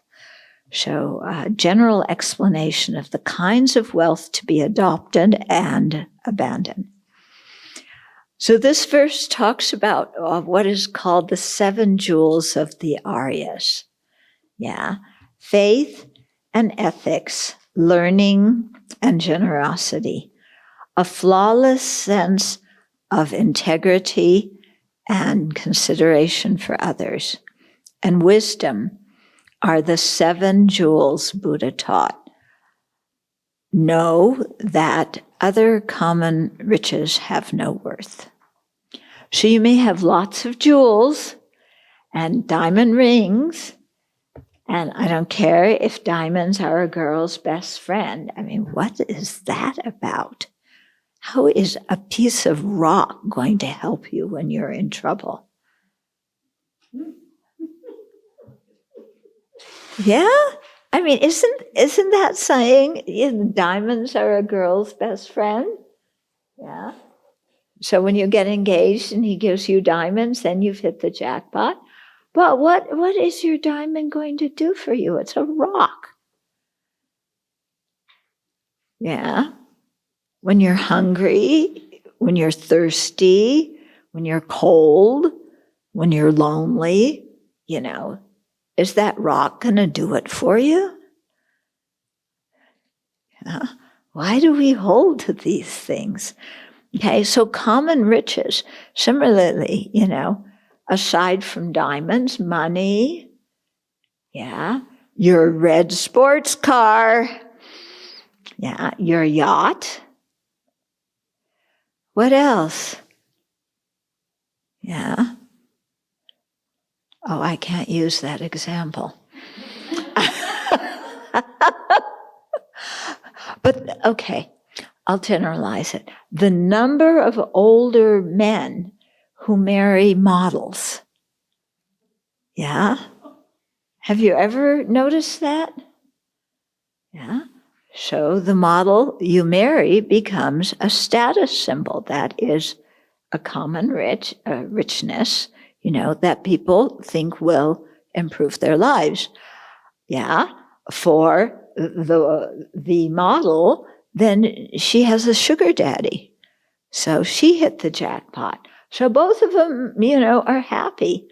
So general explanation of the kinds of wealth to be adopted and abandoned. So this verse talks about what is called the 7 jewels of the Aryas. Yeah, faith and ethics, learning and generosity, a flawless sense of integrity and consideration for others, and wisdom are the 7 jewels Buddha taught. Know that other common riches have no worth. So you may have lots of jewels and diamond rings And I don't care if diamonds are a girl's best friend. I mean, what is that about? How is a piece of rock going to help you when you're in trouble? Yeah? I mean, isn't that saying diamonds are a girl's best friend? Yeah. So when you get engaged and he gives you diamonds, then you've hit the jackpot. But what is your diamond going to do for you? It's a rock. Yeah. When you're hungry, when you're thirsty, when you're cold, when you're lonely, is that rock going to do it for you? Yeah. Why do we hold to these things? Okay, so common riches, similarly, aside from diamonds, money, your red sports car, your yacht. What else? Yeah. Oh, I can't use that example. But, okay, I'll generalize it. The number of older men who marry models. Yeah? Have you ever noticed that? Yeah? So the model you marry becomes a status symbol. That is a common richness, that people think will improve their lives. Yeah? For the model, then she has a sugar daddy. So she hit the jackpot. So both of them, are happy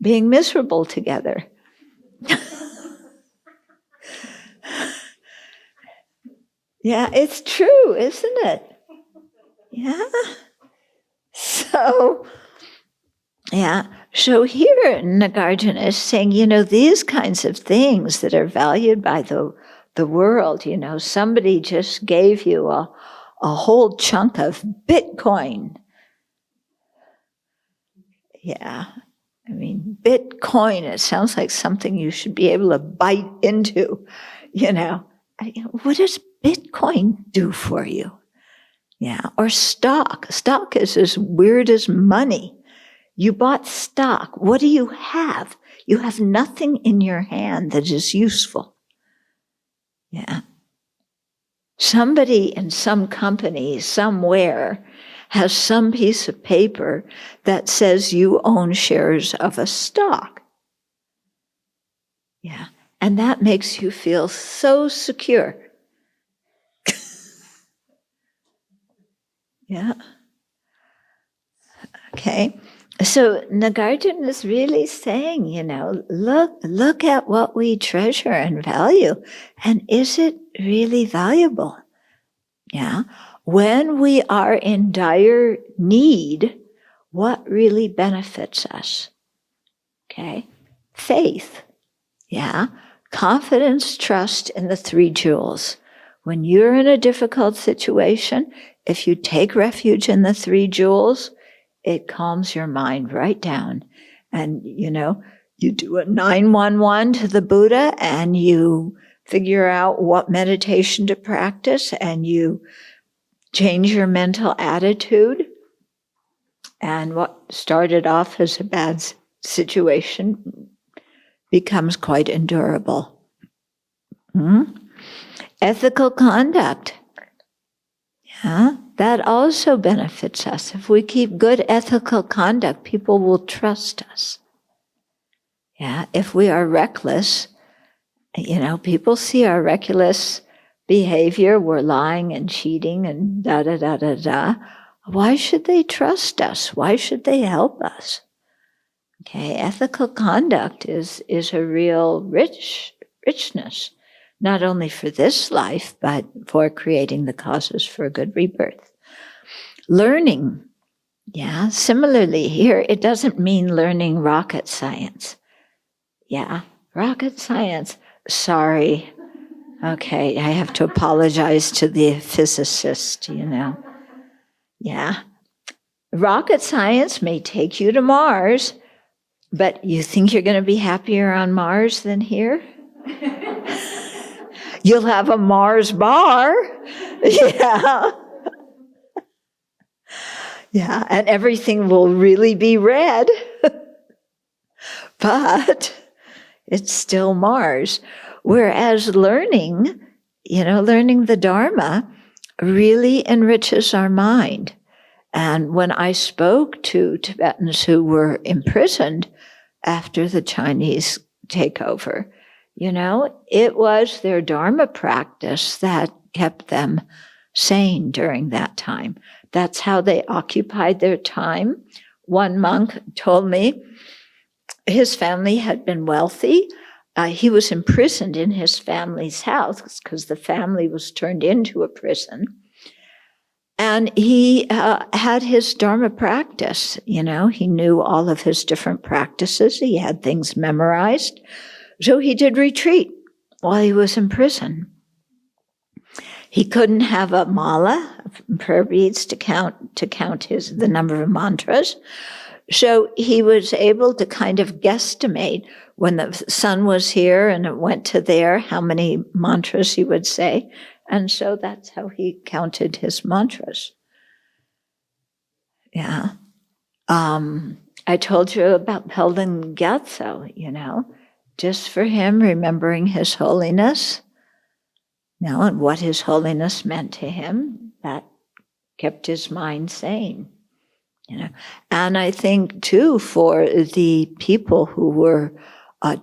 being miserable together. Yeah, it's true, isn't it? Yeah. So here Nagarjuna is saying, these kinds of things that are valued by the world, somebody just gave you a whole chunk of Bitcoin. Yeah. I mean, Bitcoin, it sounds like something you should be able to bite into, What does Bitcoin do for you? Yeah. Or stock. Stock is as weird as money. You bought stock. What do you have? You have nothing in your hand that is useful. Yeah. Somebody in some company somewhere has some piece of paper that says you own shares of a stock. Yeah. And that makes you feel so secure. Yeah. Okay. So Nagarjuna is really saying, look at what we treasure and value. And is it really valuable? Yeah. When we are in dire need, what really benefits us? Okay. Faith. Yeah. Confidence, trust in the three jewels. When you're in a difficult situation, if you take refuge in the three jewels, it calms your mind right down. And, you do a 911 to the Buddha and you figure out what meditation to practice and you change your mental attitude. And what started off as a bad situation becomes quite endurable. Ethical conduct. Yeah, that also benefits us. If we keep good ethical conduct, people will trust us. Yeah, if we are reckless, people see our reckless behavior, we're lying and cheating and da-da-da-da-da. Why should they trust us? Why should they help us? Okay, ethical conduct is a real richness, not only for this life, but for creating the causes for a good rebirth. Learning, similarly here, it doesn't mean learning rocket science. Yeah, rocket science, sorry. Okay, I have to apologize to the physicist, Yeah. Rocket science may take you to Mars, but you think you're going to be happier on Mars than here? You'll have a Mars bar. Yeah. Yeah, and everything will really be red. But it's still Mars. Whereas learning the Dharma really enriches our mind. And when I spoke to Tibetans who were imprisoned after the Chinese takeover, it was their Dharma practice that kept them sane during that time. That's how they occupied their time. One monk told me his family had been wealthy. He was imprisoned in his family's house because the family was turned into a prison. And he had his Dharma practice. He knew all of his different practices. He had things memorized. So he did retreat while he was in prison. He couldn't have a mala, prayer beads, to count the number of mantras. So he was able to kind of guesstimate when the sun was here and it went to there, how many mantras he would say. And so that's how he counted his mantras. Yeah. I told you about Pelden Gyatso, just for him remembering his holiness, and what his holiness meant to him, that kept his mind sane. And I think, too, for the people who were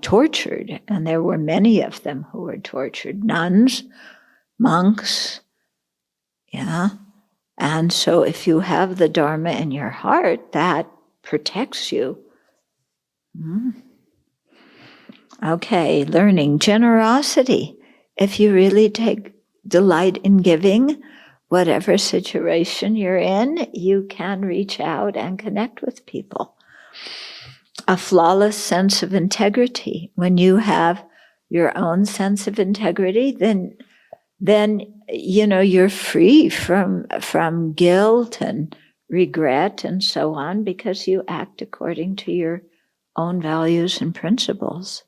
tortured, and there were many of them who were tortured, nuns, monks, and so if you have the Dharma in your heart, that protects you. Okay, learning generosity. If you really take delight in giving, whatever situation you're in, you can reach out and connect with people. A flawless sense of integrity. When you have your own sense of integrity, then you're free from guilt and regret and so on, because you act according to your own values and principles.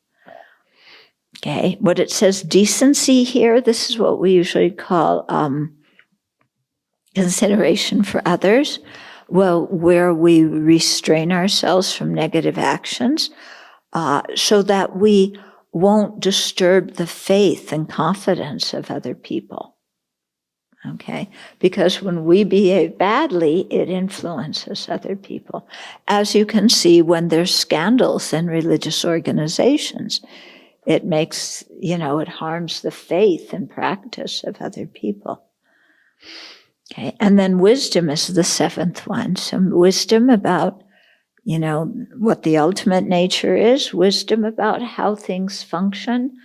Okay, what it says decency here, this is what we usually call consideration for others. Well, where we restrain ourselves from negative actions so that we won't disturb the faith and confidence of other people. Okay? Because when we behave badly, it influences other people. As you can see, when there's scandals in religious organizations, it makes, it harms the faith and practice of other people. Okay, and then wisdom is the seventh one. Some wisdom about, what the ultimate nature is, wisdom about how things function,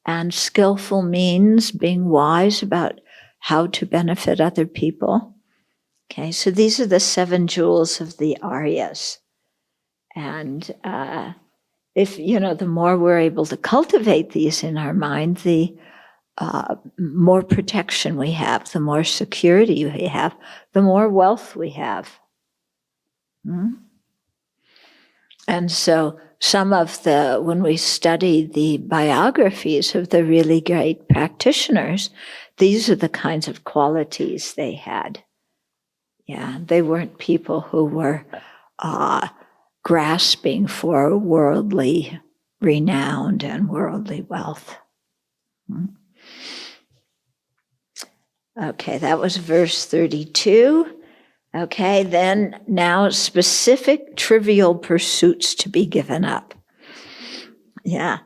and skillful means being wise about how to benefit other people. Okay, so these are the 7 jewels of the Aryas. And if, the more we're able to cultivate these in our mind, the more protection we have, the more security we have, the more wealth we have. And so when we study the biographies of the really great practitioners, these are the kinds of qualities they had. Yeah, they weren't people who were grasping for worldly renown and worldly wealth. Okay, that was verse 32. Okay, then now specific trivial pursuits to be given up. Yeah,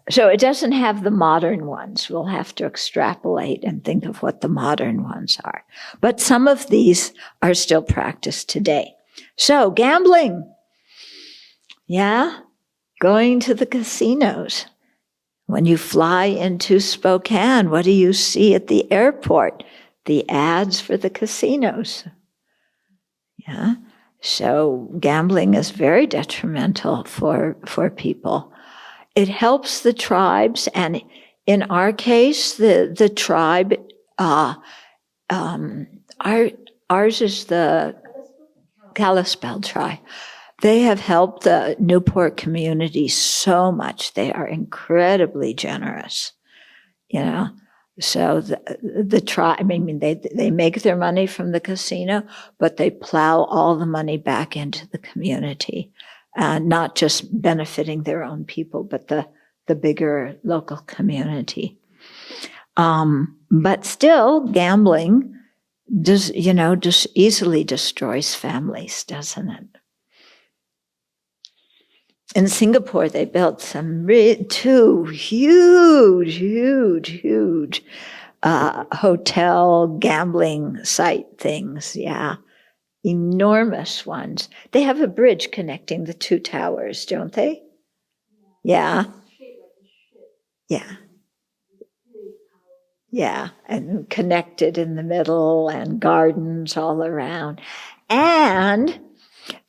so it doesn't have the modern ones. We'll have to extrapolate and think of what the modern ones are. But some of these are still practiced today. So, gambling. Yeah, going to the casinos. When you fly into Spokane, what do you see at the airport? The ads for the casinos. Yeah, so gambling is very detrimental for people. It helps the tribes, and in our case, the tribe, ours is the Kalispel tribe. They have helped the Newport community so much. They are incredibly generous, you know. So the tribe, I mean, they make their money from the casino, but they plow all the money back into the community, not just benefiting their own people, but the bigger local community. But still, gambling just easily destroys families, doesn't it? In Singapore, they built two huge hotel gambling site things. Yeah, enormous ones. They have a bridge connecting the two towers, don't they? Yeah. Yeah. Yeah, and connected in the middle and gardens all around. And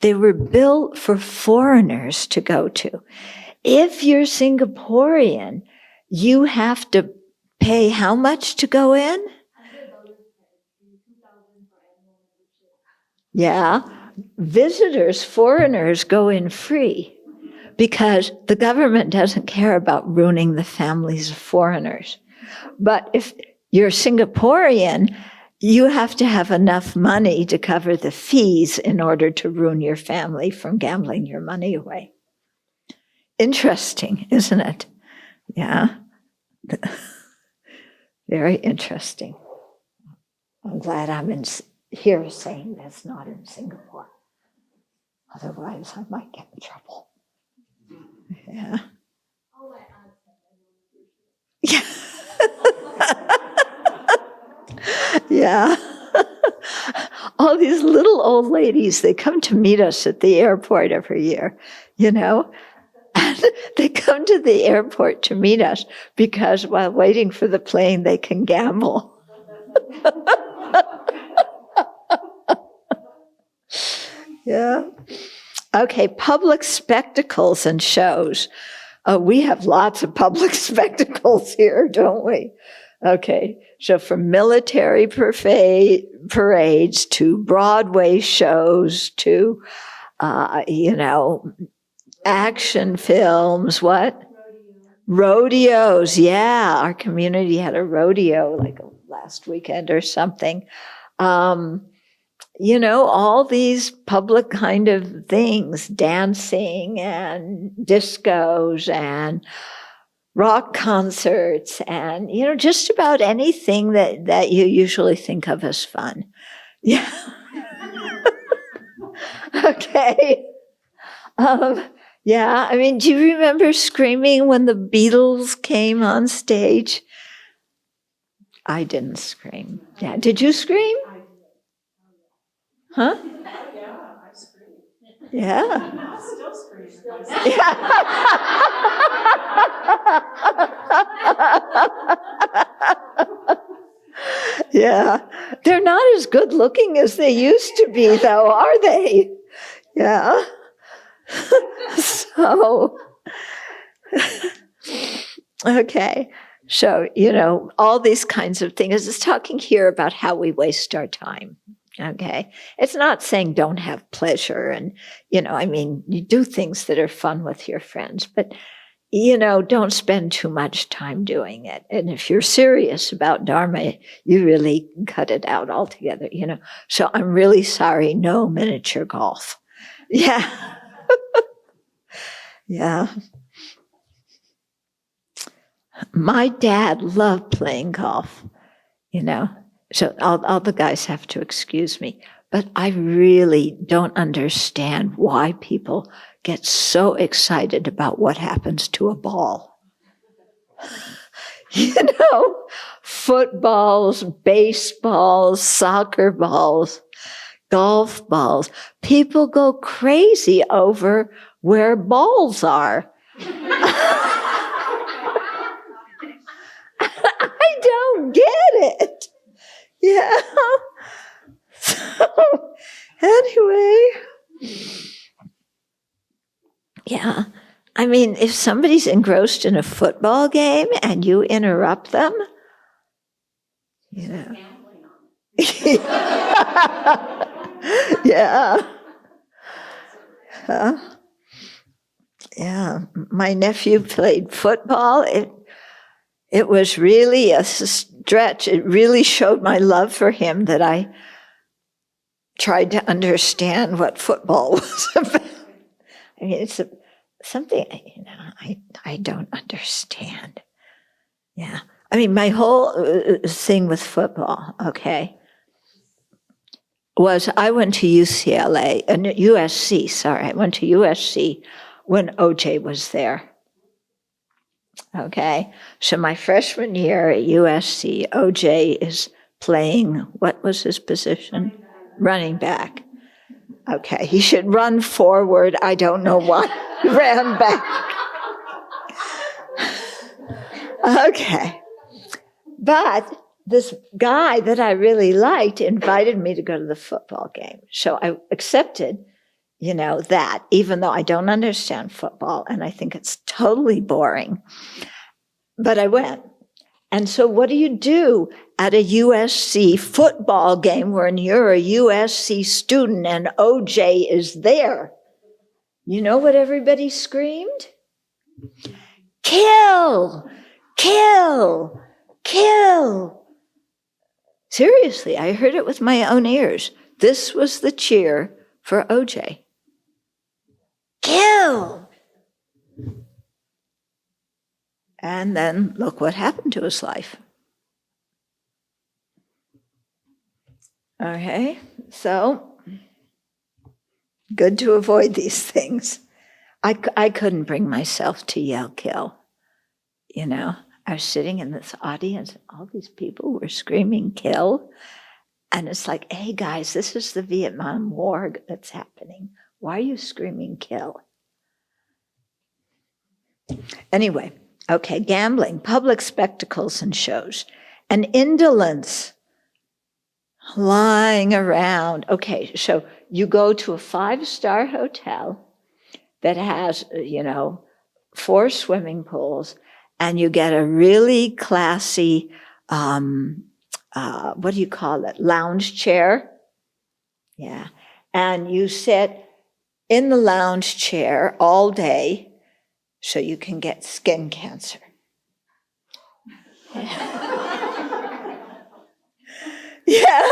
they were built for foreigners to go to. If you're Singaporean, you have to pay how much to go in? Yeah. Visitors, foreigners go in free because the government doesn't care about ruining the families of foreigners. But if you're Singaporean, you have to have enough money to cover the fees in order to ruin your family from gambling your money away. Interesting, isn't it? Yeah. Very interesting. I'm glad I'm here saying that's not in Singapore. Otherwise, I might get in trouble. Yeah. Yeah. Yeah. All these little old ladies, they come to meet us at the airport every year, you know? And they come to the airport to meet us because while waiting for the plane, they can gamble. Yeah. Okay, public spectacles and shows. We have lots of public spectacles here, don't we? Okay, so from military parades to Broadway shows to, action films, what? Rodeos, yeah. Our community had a rodeo like last weekend or something. All these public kind of things, dancing and discos and rock concerts and, just about anything that you usually think of as fun. Yeah. Okay. Yeah, I mean, do you remember screaming when the Beatles came on stage? I didn't scream. Yeah, did you scream? Huh? Yeah, I screamed. Yeah. I still scream. Yeah. They're not as good looking as they used to be, though, are they? Yeah. So, okay. So, all these kinds of things. It's talking here about how we waste our time. Okay. It's not saying don't have pleasure and, you do things that are fun with your friends, but, don't spend too much time doing it. And if you're serious about Dharma, you really cut it out altogether, So I'm really sorry, no miniature golf. Yeah. Yeah. My dad loved playing golf, So all the guys have to excuse me. But I really don't understand why people get so excited about what happens to a ball. Footballs, baseballs, soccer balls, golf balls. People go crazy over where balls are. I don't get it. Yeah. So, anyway. Yeah. I mean, if somebody's engrossed in a football game and you interrupt them, Yeah. Yeah, my nephew played football. It was really a stretch. It really showed my love for him that I tried to understand what football was about. I mean, it's something, I don't understand. Yeah. I mean, my whole thing with football, okay, was I went to UCLA, USC, sorry, I went to USC when OJ was there. Okay, so my freshman year at USC, OJ is playing, what was his position? Running back. Okay, he should run forward. I don't know why he ran back. Okay, but this guy that I really liked invited me to go to the football game. So I accepted, that, even though I don't understand football and I think it's totally boring. But I went. And so what do you do at a USC football game when you're a USC student and OJ is there? You know what everybody screamed? Kill! Kill! Kill! Seriously, I heard it with my own ears. This was the cheer for OJ. Kill! And then look what happened to his life. Okay, so good to avoid these things. I couldn't bring myself to yell kill. I was sitting in this audience, all these people were screaming kill. And it's like, hey guys, this is the Vietnam War that's happening. Why are you screaming kill? Anyway, okay, gambling, public spectacles and shows, and indolence, lying around. Okay, so you go to a 5-star hotel that has, 4 swimming pools, and you get a really classy, what do you call it, lounge chair? Yeah, and you sit in the lounge chair all day so you can get skin cancer. Yeah.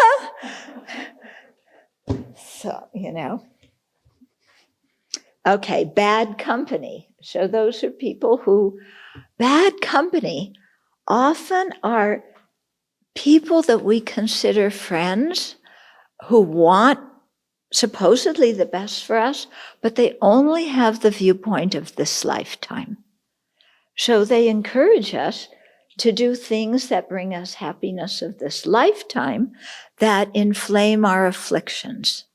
So, Okay, bad company. So those are people who, bad company often are people that we consider friends who want supposedly the best for us, but they only have the viewpoint of this lifetime. So they encourage us to do things that bring us happiness of this lifetime that inflame our afflictions.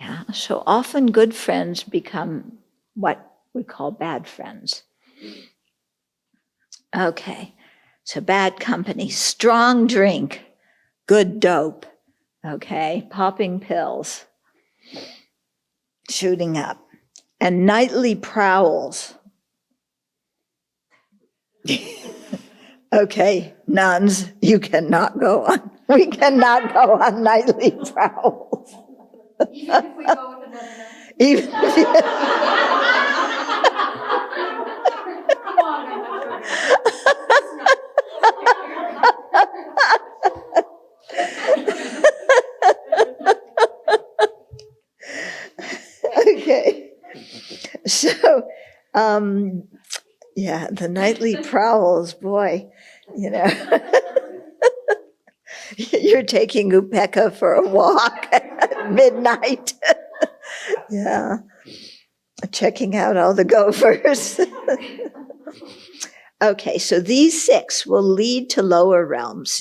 Yeah, so often good friends become what we call bad friends. Okay, so bad company, strong drink, good dope, okay, popping pills, shooting up, and nightly prowls. Okay, nuns, you cannot go on. We cannot go on nightly prowls. Even if we go with another nun? Even if Come on, Okay, so, yeah, the nightly prowls, boy, you're taking Upeka for a walk at midnight. Yeah, checking out all the gophers. Okay, so these 6 will lead to lower realms,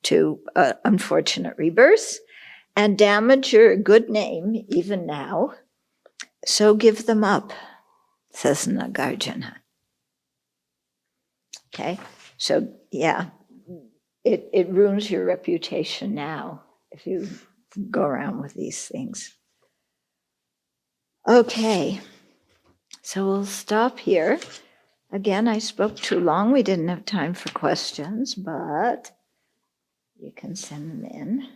to unfortunate rebirths and damage your good name even now. So give them up, says Nagarjuna. Okay, so yeah, it ruins your reputation now if you go around with these things. Okay, so we'll stop here. Again, I spoke too long. We didn't have time for questions, but you can send them in.